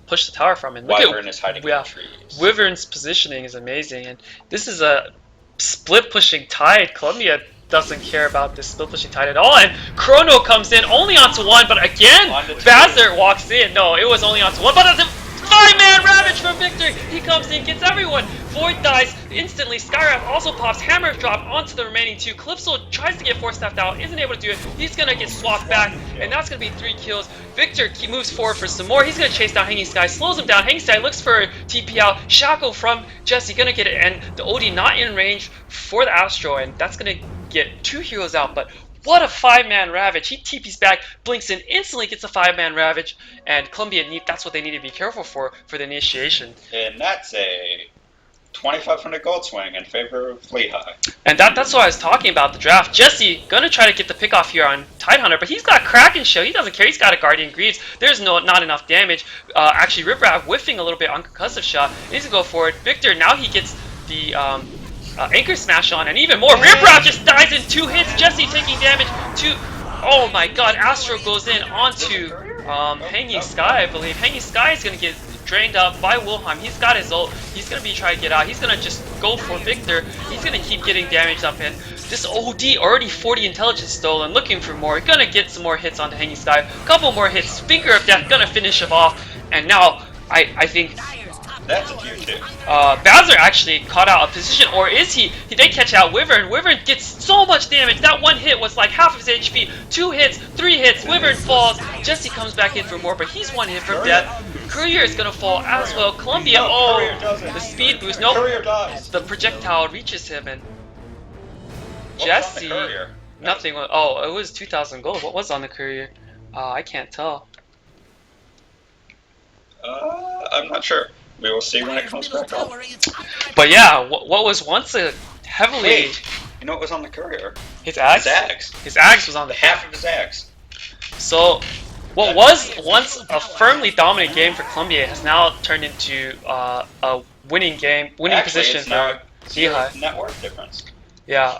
push the tower from him. Look Wyvern is hiding in the trees. Wyvern's positioning is amazing, and this is a split pushing tide. Columbia doesn't care about this split pushing tide at all, and Chrono comes in only onto one, but again, Bazzer walks in. No, it was only onto one, but it's a 5-man Ravage from Victor. He comes in, gets everyone. Void dies instantly. Skywrath also pops. Hammer drop onto the remaining two. Calypso tries to get Force Staffed out, isn't able to do it. He's gonna get swapped back, and that's gonna be 3 kills. Victor moves forward for some more. He's gonna chase down Hanging Sky, slows him down. Hanging Sky looks for TP out. Shackle from Jesse, gonna get it, and the OD not in range for the Astro, and that's gonna get 2 heroes out, but what a 5-man Ravage. He TP's back, blinks in, instantly gets a 5-man Ravage, and Columbia that's what they need to be careful for the initiation. And that's a 2,500 gold swing in favor of Lehigh. And that's what I was talking about, the draft. Jesse gonna try to get the pick off here on Tidehunter, but he's got Kraken Shell. He doesn't care. He's got a Guardian Greaves. There's not enough damage. Actually, Riprap whiffing a little bit on concussive shot. He needs to go forward. Victor, now he gets the Anchor Smash on, and even more. Riprap just dies in 2 hits. Jesse taking damage. Oh my god, Astro goes in onto Hanging Sky, I believe. Hanging Sky is going to get drained up by Wilhelm. He's got his ult. He's going to be trying to get out. He's going to just go for Victor. He's going to keep getting damage up in. This OD already 40 intelligence stolen, looking for more. Going to get some more hits onto Hanging Sky. Couple more hits. Finger of Death going to finish him off. And now, I think That's a huge hit. Bowser actually caught out a position, or is he? They catch out Wyvern. Wyvern gets so much damage. That one hit was like half of his HP. 2 hits, 3 hits. Wyvern falls. Jesse comes back in for more, but he's 1 hit from death. Courier is gonna fall as well. Columbia, the speed boost. Nope. Courier dies. The projectile reaches him, and What was on the Jesse. Courier? Nothing. Oh, it was 2,000 gold. What was on the Courier? I can't tell. I'm not sure. We will see when it comes back up. But yeah, what was once a heavily Wait, you know what was on the Courier? his axe. His axe. His axe was on the Half of his axe. So, what was once a firmly dominant game for Columbia has now turned into a winning position It's now for Lehigh. net worth difference. Yeah,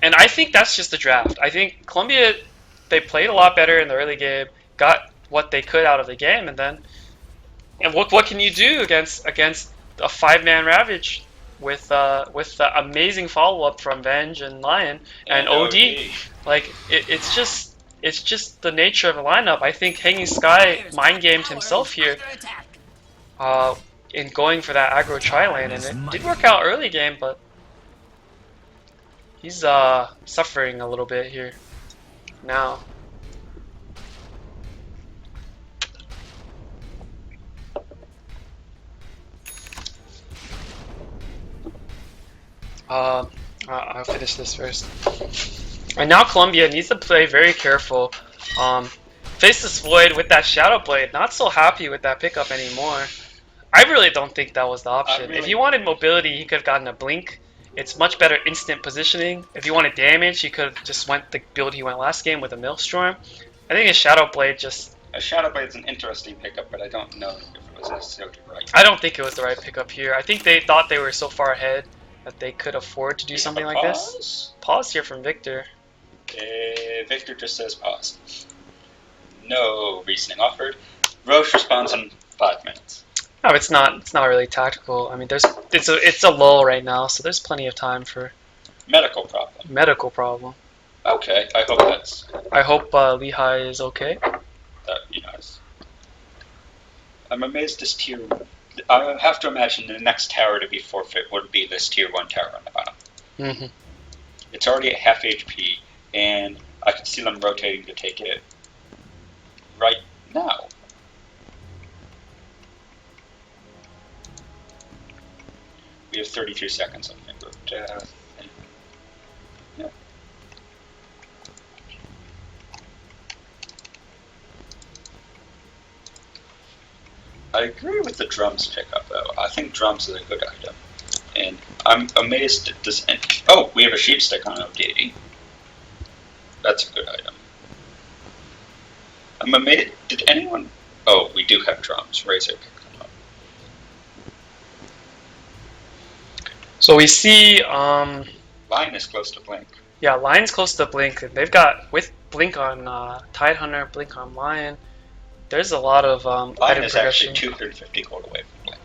and I think that's just the draft. I think Columbia, they played a lot better in the early game, got what they could out of the game, and what can you do against a 5-man Ravage with the amazing follow up from Venge and Lion and OD. Like it's just the nature of the lineup. I think Hanging Sky mind gamed himself here in going for that aggro tri-lane, and it did work out early game, but he's suffering a little bit here now. I'll finish this first. And now Columbia needs to play very careful. Face this Void with that Shadow Blade. Not so happy with that pickup anymore. I really don't think that was the option. If you wanted mobility, he could have gotten a Blink. It's much better instant positioning. If you wanted damage, he could have just went the build he went last game with a Maelstrom. I think a Shadow Blade just... A Shadow Blade's an interesting pickup, but I don't know if it was necessarily right. I don't think it was the right pickup here. I think they thought they were so far ahead that they could afford to do something like this. Pause here from Victor. Victor just says pause. No reasoning offered. Roche responds in 5 minutes. No, it's not. It's not really tactical. I mean, it's a lull right now, so there's plenty of time for Medical problem. medical problem. Okay, I hope Lehigh is okay. that'd be nice. I'm amazed this tier. I have to imagine the next tower to be forfeit would be this tier 1 tower on the bottom. Mm-hmm. It's already at half HP, and I can see them rotating to take it right now. We have 32 seconds on Finger of Death. Yeah. I agree with the drums pickup, though. I think drums is a good item. And I'm amazed at this. Oh, we have a sheep stick on OD. That's a good item. I'm amazed. Did anyone? Oh, we do have drums. Razor picked them up. So we see, Line is close to Blink. yeah, Lion's close to Blink. They've got, with Blink on Tidehunter, Blink on Lion, there's a lot of Line item is progression. actually 250 gold away from Blink.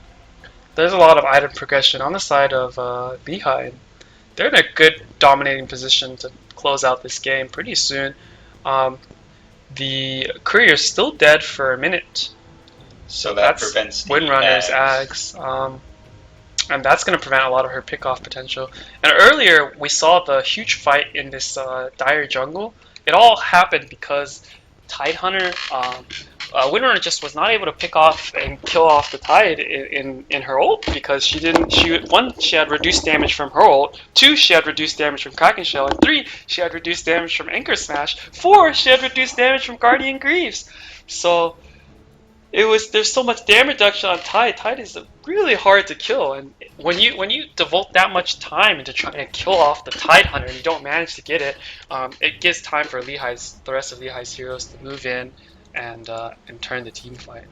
There's a lot of item progression on the side of Lehigh. They're in a good dominating position to close out this game pretty soon. The Courier's still dead for a minute. So that prevents the Windrunner's Ags. And that's going to prevent a lot of her pick-off potential. And earlier, we saw the huge fight in this dire jungle. It all happened because Tidehunter, Windrunner just was not able to pick off and kill off the Tide in her ult because she didn't. She had reduced damage from her ult. 2, she had reduced damage from Kraken Shell. And 3, she had reduced damage from Anchor Smash. 4, she had reduced damage from Guardian Greaves. So there's so much damage reduction on Tide. Tide is really hard to kill, and when you devote that much time into trying to kill off the Tidehunter and you don't manage to get it, it gives time for the rest of Lehigh's heroes to move in and turn the team fight.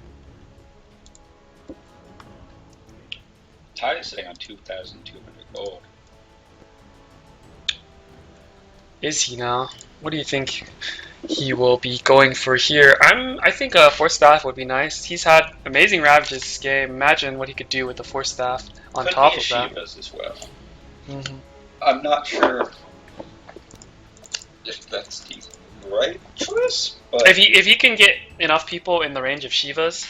Tide is sitting on 2,200 gold. Is he now? What do you think he will be going for here? I think a Force Staff would be nice. He's had amazing ravages this game. Imagine what he could do with the Force Staff on Could top be of a that. Shivas as well. Mm-hmm. I'm not sure if that's the right choice, but If he can get enough people in the range of Shivas,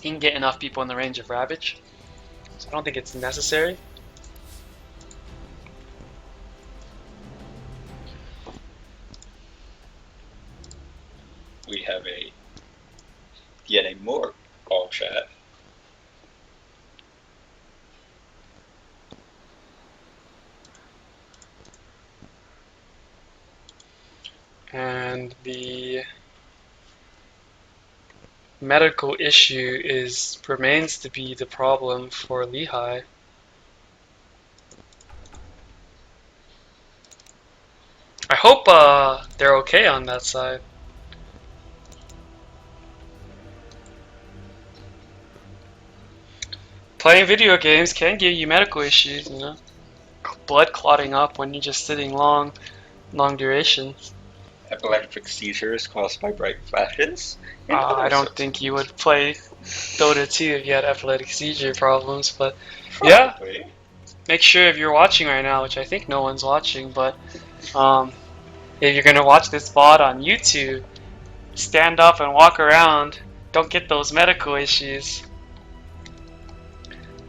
he can get enough people in the range of Ravage. So I don't think it's necessary. we have yet a more call chat. And the medical issue remains to be the problem for Lehigh. I hope they're okay on that side. Playing video games can give you medical issues, you know. Blood clotting up when you're just sitting long duration. Epileptic seizures caused by bright flashes. I don't think you would play Dota 2 if you had epileptic seizure problems, but yeah. Make sure if you're watching right now, which I think no one's watching, but if you're gonna watch this VOD on YouTube, stand up and walk around. Don't get those medical issues.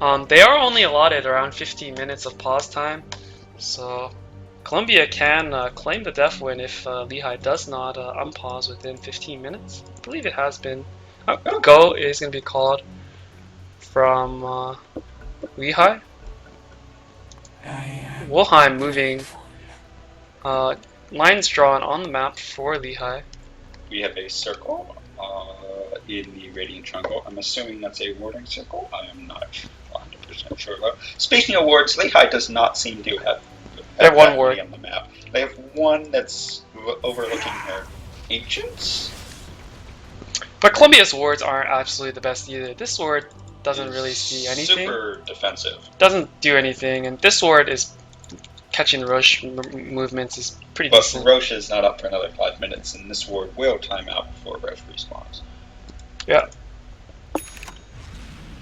They are only allotted around 15 minutes of pause time, so Columbia can claim the def win if Lehigh does not unpause within 15 minutes. I believe it has been. Go is going to be called from Lehigh. Wilhelm moving. Lines drawn on the map for Lehigh. We have a circle in the Radiant Jungle. I'm assuming that's a warding circle. I am not 100% sure. Speaking of wards, Lehigh does not seem to have They have one ward on the map. They have one that's overlooking their ancients. But Columbia's wards aren't absolutely the best either. This ward doesn't really see anything. Super defensive. Doesn't do anything, and this ward is catching the Roche movements is pretty decent. But Roche is not up for another 5 minutes, and this ward will time out before Roche respawns. Yeah.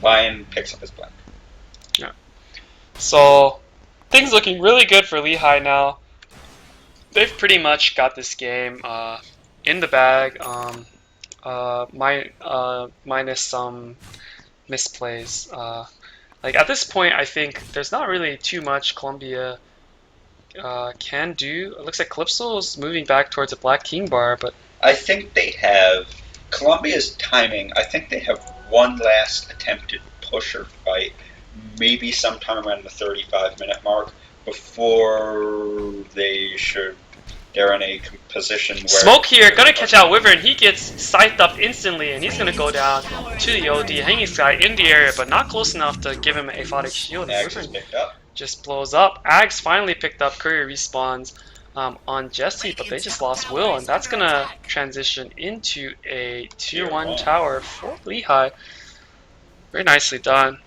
Lion picks up his blank. Yeah. So things looking really good for Lehigh now. They've pretty much got this game in the bag. Minus some misplays. Like at this point, I think there's not really too much Columbia can do. It looks like Calypso's moving back towards a Black King bar, but I think they have Colombia's timing. I think they have one last attempted push or fight, maybe sometime around the 35-minute mark before they're in a position where Smoke here, gonna catch out Wyvern. He gets scythed up instantly, and he's gonna go down to the OD. Hanging Sky in the area, but not close enough to give him a Aphotic Shield. And Axe is Wyvern picked up. just blows up. Ags finally picked up. Courier respawns on Jesse, but they just lost Will, and that's gonna transition into a tier 1 tower for Lehigh. Very nicely done.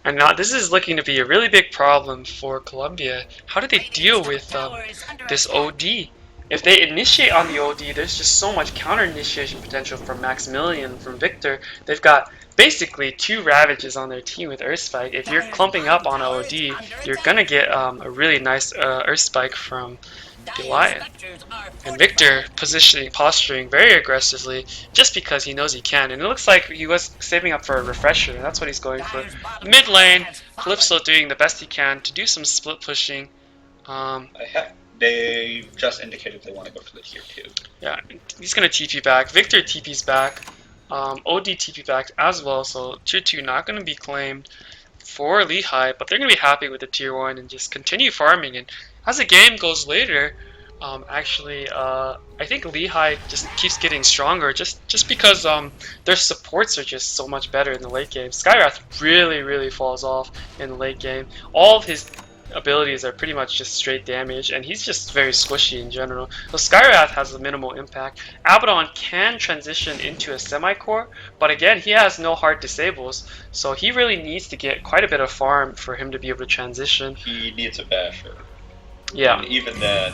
And now this is looking to be a really big problem for Colombia. How do they deal with this OD? If they initiate on the OD, there's just so much counter initiation potential from Maximilian, from Victor. They've got basically 2 Ravages on their team with Earth Spike. If you're clumping up on OD, you're gonna get a really nice Earth Spike from Goliath. And Victor posturing very aggressively just because he knows he can. And it looks like he was saving up for a refresher, and that's what he's going for. Mid lane, Calypso doing the best he can to do some split pushing. They just indicated they want to go for the tier 2. Yeah, he's going to TP back. Victor TP's back. OD TP back as well, so tier 2 not going to be claimed for Lehigh, but they're going to be happy with the tier 1 and just continue farming. And as the game goes later, I think Lehigh just keeps getting stronger just because their supports are just so much better in the late game. Skywrath really falls off in the late game. All of his abilities are pretty much just straight damage, and he's just very squishy in general. So Skywrath has a minimal impact. Abaddon can transition into a semi-core, but again, he has no hard disables, so he really needs to get quite a bit of farm for him to be able to transition. He needs a basher. Yeah. And even then,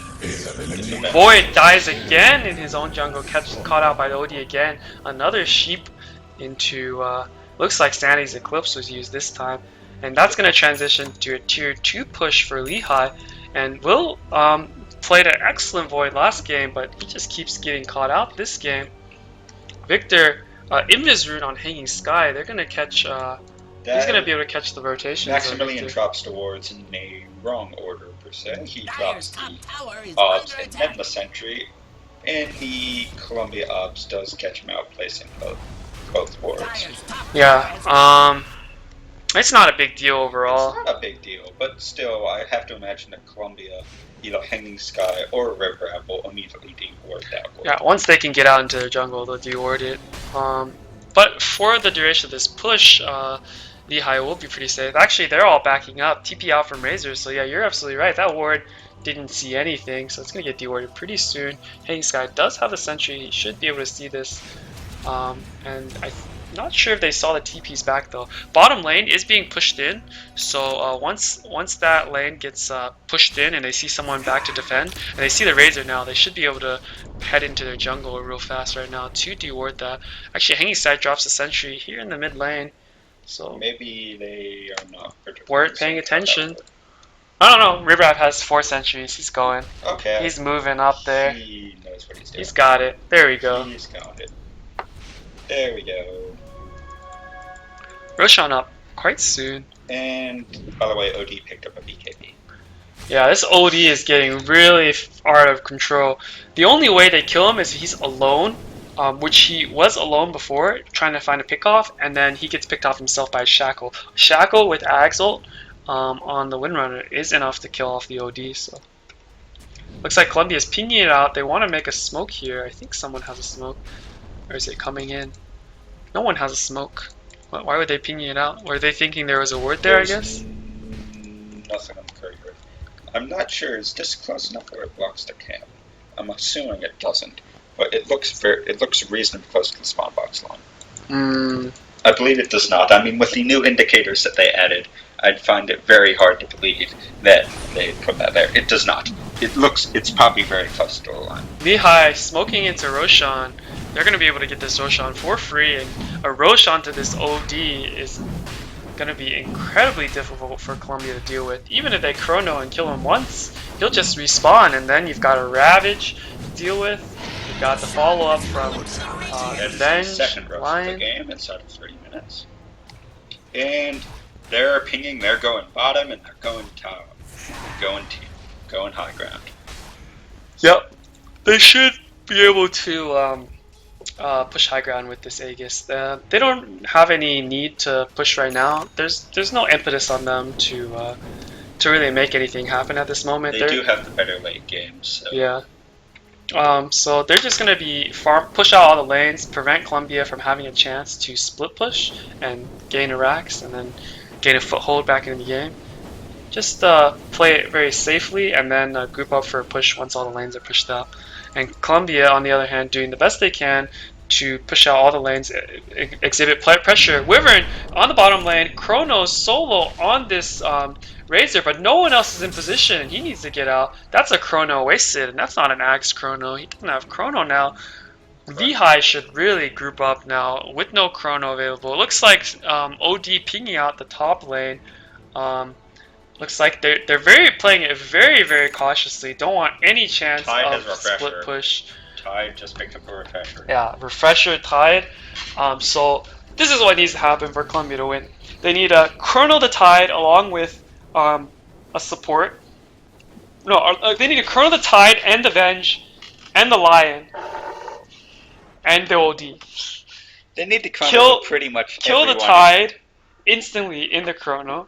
Void dies again in his own jungle, caught out by the OD again. Another sheep into, looks like Sandy's Eclipse was used this time. And that's going to transition to a tier 2 push for Lehigh. And Will played an excellent Void last game, but he just keeps getting caught out this game. Victor, Invis Rune on Hanging Sky, they're going to catch, he's going to be able to catch the rotations. Maximilian drops the wards in a wrong order per se. He drops the Obs and then the Sentry, and the Columbia Obs does catch him out, placing both wards. Yeah, it's not a big deal overall. It's not a big deal, but still, I have to imagine that Columbia, either Hanging Sky or River Rap will immediately deward that ward. Yeah, once they can get out into their jungle, they'll deward it. But for the duration of this push, Lehigh will be pretty safe. Actually, they're all backing up. TP out from Razor, so yeah, you're absolutely right. That ward didn't see anything, so it's going to get dewarded pretty soon. Hanging Sky does have the Sentry. He should be able to see this. And I'm not sure if they saw the TPs back, though. Bottom lane is being pushed in, so once that lane gets pushed in and they see someone back to defend, and they see the Razor now, they should be able to head into their jungle real fast right now to deward that. Actually, Hanging Sky drops the Sentry here in the mid lane. So maybe they are not weren't paying attention. I don't know. Ribrap has 4 sentries. He's going. Okay. He's moving up there. He knows what he's doing. He's got it. There we go. He's got it. There we go. Roshan up quite soon. And by the way, OD picked up a BKB. Yeah, this OD is getting really out of control. The only way they kill him is if he's alone. Which he was alone before, trying to find a pick-off, and then he gets picked off himself by Shackle. Shackle with Axult on the Windrunner is enough to kill off the OD, so... Looks like Columbia's pinging it out. They want to make a smoke here. I think someone has a smoke. Or is it coming in? No one has a smoke. Why would they pinging it out? Were they thinking there was a ward there, I guess? Nothing on the courier. I'm not sure. Is this close enough where it blocks the camp? I'm assuming it doesn't. But it looks reasonably close to the spawn box line. I believe it does not. I mean, with the new indicators that they added, I'd find it very hard to believe that they put that there. It does not. It's probably very close to the line. Lehigh smoking into Roshan. They're going to be able to get this Roshan for free, and a Roshan to this OD is going to be incredibly difficult for Columbia to deal with. Even if they chrono and kill him once, he'll just respawn, and then you've got a Ravage to deal with. You've got the follow-up from That is the Venge, second rush of the Lion. game inside of 30 minutes. And they're pinging, they're going bottom, and they're going top. Going team. Going high ground. Yep. They should be able to push high ground with this Aegis. They don't have any need to push right now. There's no impetus on them to really make anything happen at this moment. They do have the better late games. So. Yeah. So they're just gonna be push out all the lanes, prevent Columbia from having a chance to split push and gain a Rax, and then gain a foothold back in the game. Just play it very safely, and then group up for a push once all the lanes are pushed out. And Columbia, on the other hand, doing the best they can to push out all the lanes, exhibit pressure. Wyvern on the bottom lane, Chrono solo on this Razor, but no one else is in position. He needs to get out. That's a Chrono wasted, and that's not an Axe Chrono. He doesn't have Chrono now. Lehigh should really group up now with no Chrono available. It looks like OD pinging out the top lane. Looks like they're playing it very cautiously. Don't want any chance Tide of split push. Tide just picked up a refresher. Yeah, refresher Tide. So this is what needs to happen for Columbia to win. They need a Chrono the Tide along with a support. No, they need a Chrono the Tide and the Venge and the Lion and the OD. They need to kill pretty much kill the Tide instantly in the Chrono,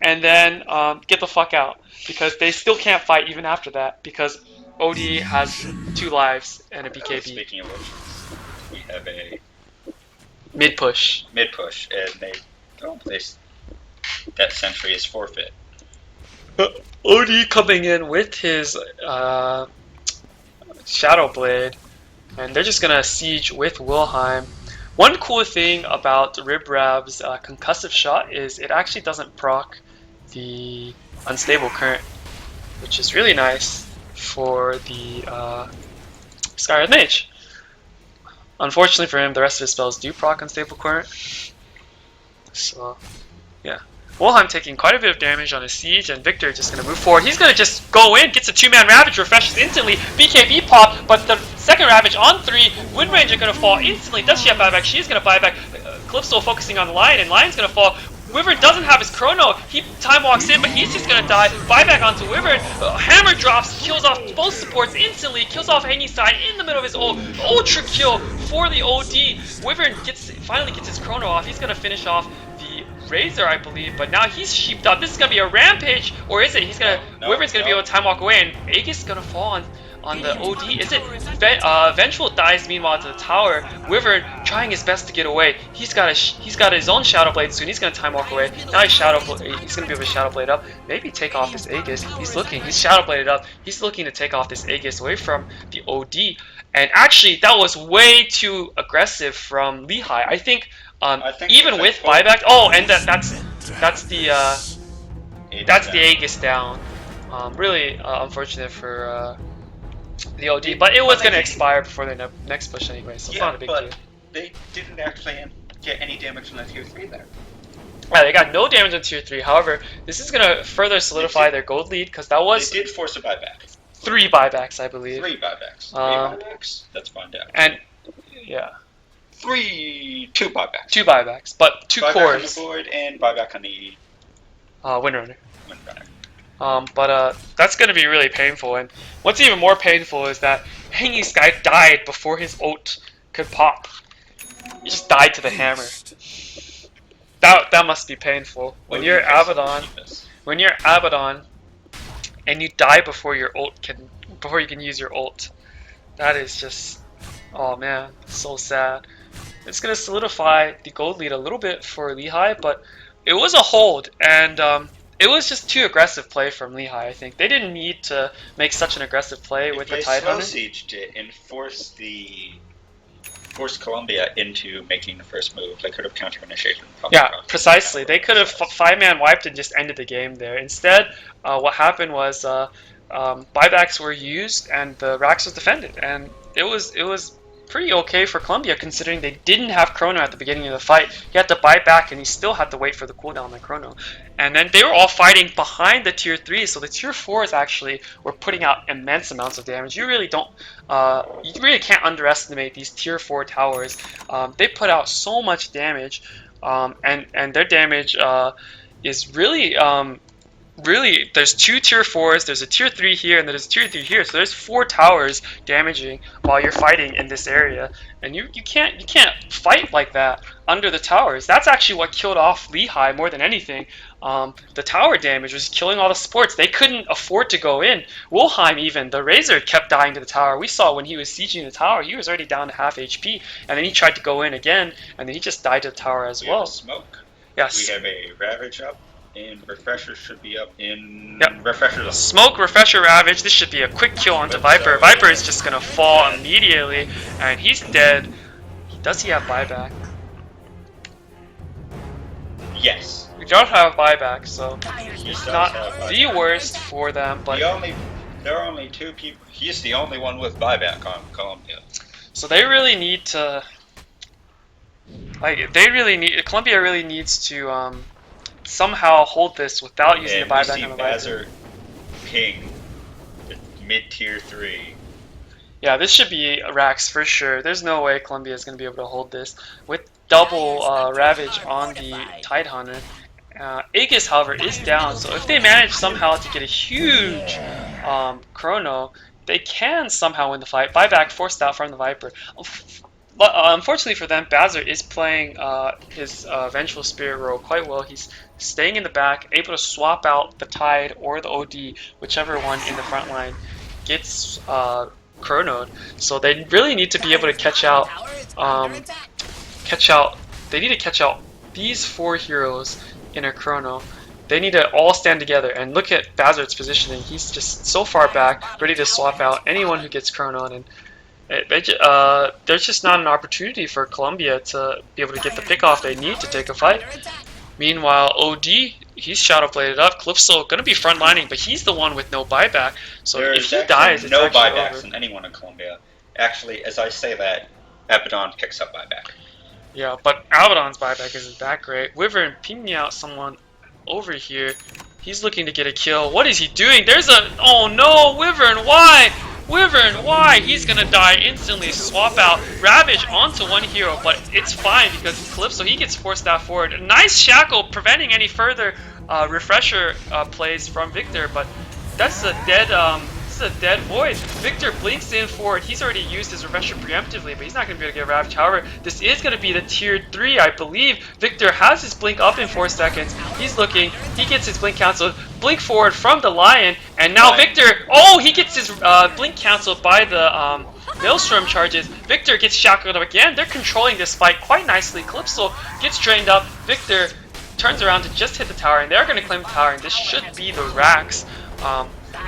and then get the fuck out, because they still can't fight even after that, because OD has 2 lives and a BKB. Speaking of which, we have a mid push, and that sentry is forfeit. OD coming in with his Shadow Blade, and they're just gonna siege with Wilhelm. One cool thing about Ribrab's concussive shot is it actually doesn't proc the unstable current, which is really nice for the Skyward Mage. Unfortunately for him, the rest of his spells do proc unstable current. So, yeah. Wilhelm taking quite a bit of damage on his siege, and Victor just going to move forward. He's going to just go in, gets a 2-man Ravage, refreshes instantly, BKB pop, but the second Ravage on 3, Wind Ranger going to fall instantly. Does she have buyback? She is going to buy back. Calypso focusing on the Lion, and Lion's going to fall. Wyvern doesn't have his Chrono. He time walks in, but he's just gonna die. Buyback onto Wyvern. Hammer drops, kills off both supports instantly. Kills off Hanging Side in the middle of his ult. Ultra kill for the OD. Wyvern finally gets his Chrono off. He's gonna finish off the Razor, I believe, but now he's sheeped up. This is gonna be a rampage, or is it? He's gonna Wyvern's gonna be able to time walk away, and Aegis is gonna fall on the OD. Is it? Vengeful dies meanwhile to the tower. Wyvern trying his best to get away. He's got his own Shadow Blade soon. He's gonna time walk away. Now he's gonna be able to Shadow Blade up. Maybe take off this Aegis. He's Shadow Bladed up. He's looking to take off this Aegis away from the OD. And actually, that was way too aggressive from Lehigh. I think even with buyback. Oh, and that's the Aegis down. Really unfortunate for the OD, but it was going to expire before the next push anyway, so it's not a big deal. They didn't actually get any damage on the tier 3 there. Yeah, they got no damage on tier 3. However, this is going to further solidify their gold lead, because that was... They did force a buyback. 3 buybacks, I believe. 3 buybacks. 3 buybacks? Let's find out. And, yeah. 2 buybacks. 2 buybacks, but 2 buyback cores. On the board and buyback on the... Windrunner. Windrunner. But that's going to be really painful, and what's even more painful is that Hanging Sky died before his ult could pop. He just died to the hammer. That must be painful. When you're Abaddon, and you die before you can use your ult, that is just, oh man, so sad. It's going to solidify the gold lead a little bit for Lehigh, but it was a hold, and it was just too aggressive play from Lehigh, I think. They didn't need to make such an aggressive play with the Tide Hunter. If they slow-sieged it and forced Columbia into making the first move, they could have counter-initiated. Yeah, precisely. They could have 5-man wiped and just ended the game there. Instead, what happened was buybacks were used and the Rax was defended. And it was pretty okay for Columbia considering they didn't have Chrono at the beginning of the fight. He had to buy back and he still had to wait for the cooldown on Chrono. And then they were all fighting behind the tier 3s, so the tier 4s actually were putting out immense amounts of damage. You really can't underestimate these tier 4 towers. They put out so much damage, and their damage is really there's 2 tier 4s, there's a tier 3 here, and there's a tier 3 here, so there's 4 towers damaging while you're fighting in this area, and you can't fight like that under the towers. That's actually what killed off Lehigh more than anything. The tower damage was killing all the supports. They couldn't afford to go in. Wilhelm, even the Razor, kept dying to the tower. We saw when he was sieging the tower, he was already down to half HP, and then he tried to go in again, and then he just died to the tower as well. Smoke. Yes. We have a Ravage up. And Refresher should be up in... Yep. Refresher's up. Smoke, Refresher, Ravage. This should be a quick kill onto Viper. Viper is just going to fall immediately, and he's dead. Does he have buyback? Yes. We don't have buyback, so He it's does not have the buyback. worst for them. But There are only 2 people. He's the only one with buyback on Columbia. so they really need to... Columbia really needs to somehow hold this without using the buyback on the Viper. Bazard ping mid-tier 3. Yeah, this should be Rax for sure. There's no way Columbia is going to be able to hold this. With double Ravage on the Tidehunter, Aegis, however, is down. So if they manage somehow to get a huge Chrono, they can somehow win the fight. Buyback forced out from the Viper. But unfortunately for them, Bazard is playing his Vengeful Spirit role quite well. He's staying in the back, able to swap out the Tide or the OD, whichever one in the front line gets chronoed. So they really need to be able to catch out. They need to catch out these 4 heroes in a chrono. They need to all stand together, and look at Bazard's positioning. He's just so far back, ready to swap out anyone who gets chronoed, and there's just not an opportunity for Columbia to be able to get the pick off they need to take a fight. Meanwhile, OD, he's shadow bladed up. Calypso gonna be frontlining, but he's the one with no buyback. So if he dies, it's no actually buybacks over. in anyone in Columbia. Actually, as I say that, Abaddon picks up buyback. Yeah, but Abaddon's buyback isn't that great. Wyvern pinging out someone over here. He's looking to get a kill. What is he doing? There's a... Oh no, Wyvern, why? Wyvern, why? He's gonna die instantly. Swap out Ravage onto one hero, but it's fine because it's Calypso. He gets forced out forward. A nice shackle preventing any further refresher plays from Victor, but that's a dead void. Victor blinks in forward. He's already used his refresher preemptively, but he's not going to be able to get Ravage. However, this is going to be the tier 3, I believe. Victor has his blink up in 4 seconds. He's looking. He gets his blink canceled. Blink forward from the Lion, and now Victor. Oh, he gets his blink canceled by the Maelstrom charges. Victor gets shackled up again. They're controlling this fight quite nicely. Calypso gets drained up. Victor turns around to just hit the tower, and they're going to claim the tower, and this should be the Rax.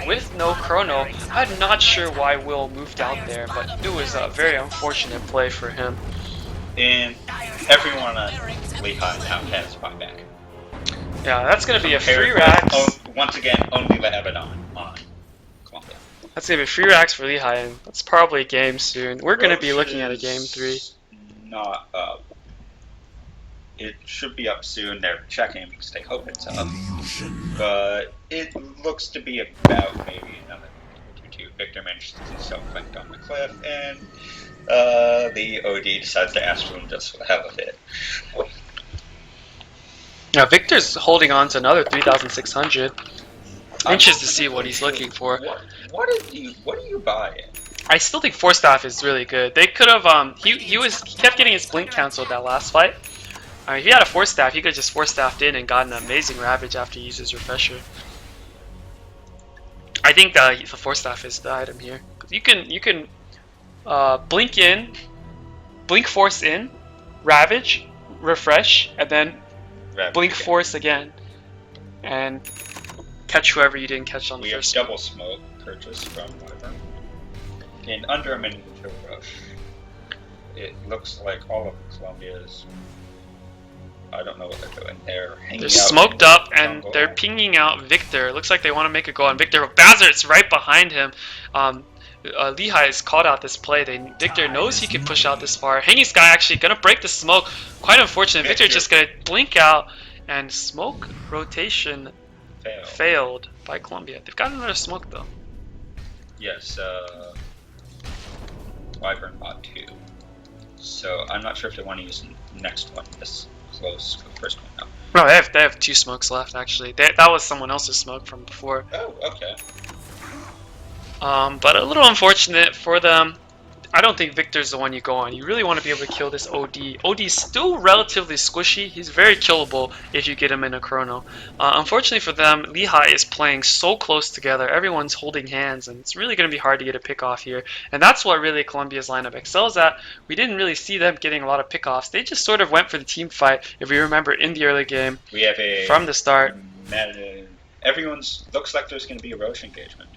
With no chrono, I'm not sure why Will moved out there, but it was a very unfortunate play for him. And everyone on Lehigh now has buyback. Yeah, that's going to be a free Rax. Once again, only the Abaddon on Columbia. That's going to be a free Rax for Lehigh, and that's probably a game soon. We're going to be looking at a game 3. Not up. It should be up soon. They're checking because they hope it's up. But it looks to be about maybe another 2. Victor managed to do self-flanked on the cliff, and the OD decides to ask for him just for the hell of it. Now, Victor's holding on to another 3,600. Anxious to see what he's looking for. What do you buy? I still think Force Staff is really good. They could have he kept getting his blink canceled that last fight. If he had a Force Staff, he could have just Force Staffed in and gotten an amazing Ravage after he uses Refresher. I think the Force Staff is the item here. You can blink in, blink Force in, Ravage, Refresh, and then blink again. Force again, and catch whoever you didn't catch on the first. We have double smoke purchase from Wyvern. And under a minute to rush, it looks like all of Columbia's. I don't know what they're doing. They're smoked up and they're pinging out Victor. Looks like they want to make a go on Victor. Bazard's right behind him. Lehigh has called out this play. Victor knows he can push out this far. Hanging Sky actually gonna break the smoke. Quite unfortunate. Victor just gonna blink out, and smoke rotation failed by Columbia. They've got another smoke though. Yes, Wyvern bot 2. So I'm not sure if they want to use the next one this close to the first one now. No, they have 2 smokes left actually. That was someone else's smoke from before. Oh, okay. But a little unfortunate for them. I don't think Victor's the one you go on. You really want to be able to kill this OD. OD's still relatively squishy. He's very killable if you get him in a chrono. Unfortunately for them, Lehigh is playing so close together. Everyone's holding hands, and it's really going to be hard to get a pick off here. And that's what really Columbia's lineup excels at. We didn't really see them getting a lot of pickoffs. They just sort of went for the team fight, if we remember, in the early game. We have a from the start. Everyone's looks like there's going to be a Roche engagement.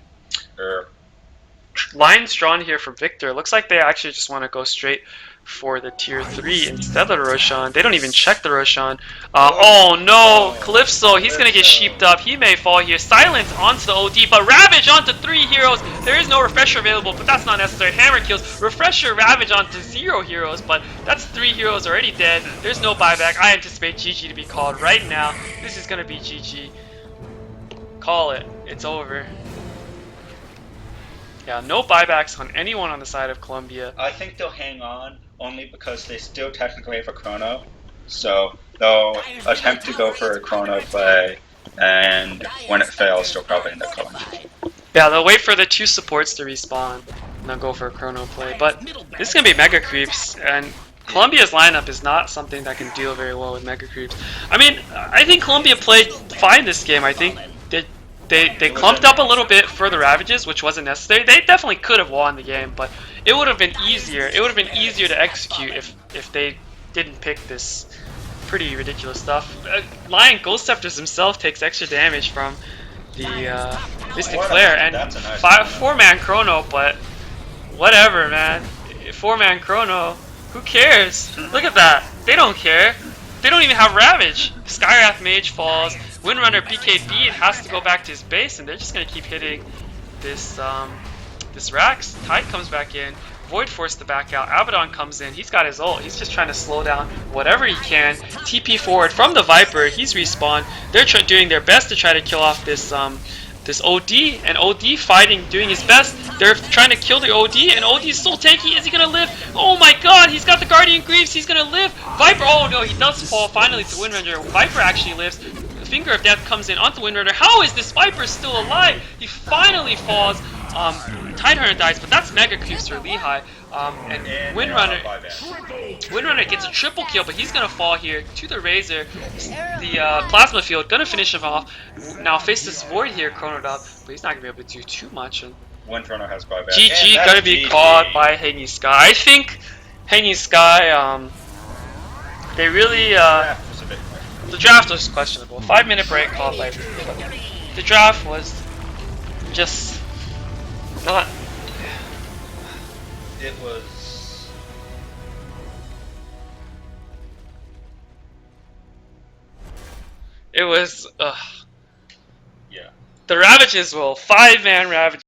Lines drawn here for Victor. Looks like they actually just want to go straight for the tier 3 instead of the Roshan. They don't even check the Roshan. Oh no, Calypso, he's going to get sheeped up. He may fall here. Silence onto the OD, but Ravage onto 3 heroes. There is no Refresher available, but that's not necessary. Hammer kills. Refresher, Ravage onto 0 heroes, but that's 3 heroes already dead. There's no buyback. I anticipate GG to be called right now. This is going to be GG. Call it. It's over. Yeah, no buybacks on anyone on the side of Columbia. I think they'll hang on only because they still technically have a chrono. So they'll attempt to go for a chrono play, and when it fails, they'll probably end up calling. Yeah, they'll wait for the 2 supports to respawn, and they'll go for a chrono play. But this is going to be mega creeps, and Columbia's lineup is not something that can deal very well with mega creeps. I mean, I think Columbia played fine this game. I think they clumped up a little bit for the Ravages, which wasn't necessary. They definitely could have won the game, but it would have been easier. It would have been easier to execute if they didn't pick this pretty ridiculous stuff. Lion Ghost Scepters himself takes extra damage from the Mystic Flare, and 4-man chrono, but whatever, man. 4-man chrono, who cares? Look at that. They don't care. They don't even have Ravage. Skywrath Mage falls. Windrunner BKB has to go back to his base, and they're just gonna keep hitting this this Rax. Tide comes back in. Void forced to back out. Abaddon comes in. He's got his ult. He's just trying to slow down whatever he can. TP forward from the Viper. He's respawned. They're doing their best to try to kill off this this OD, and OD fighting, doing his best. They're trying to kill the OD, and OD is so tanky. Is he gonna live? Oh my god, he's got the Guardian Greaves. He's gonna live. Viper, oh no, he does fall finally to Windrunner. Viper actually lives. Finger of Death comes in onto Windrunner. How is this Viper still alive? He finally falls. Tidehunter dies, but that's mega creeps for Lehigh. And Windrunner gets a triple kill, but he's gonna fall here to the Razor. The Plasma Field gonna finish him off. Now face this Void here, chronoed up, but he's not gonna be able to do too much. And Windrunner has buyback. GG gonna be caught by Hanging Sky. I think Hanging Sky, they really the draft was questionable. 5-minute break called by the draft was just not. It was. It was. Yeah. The Ravages will 5-man Ravage.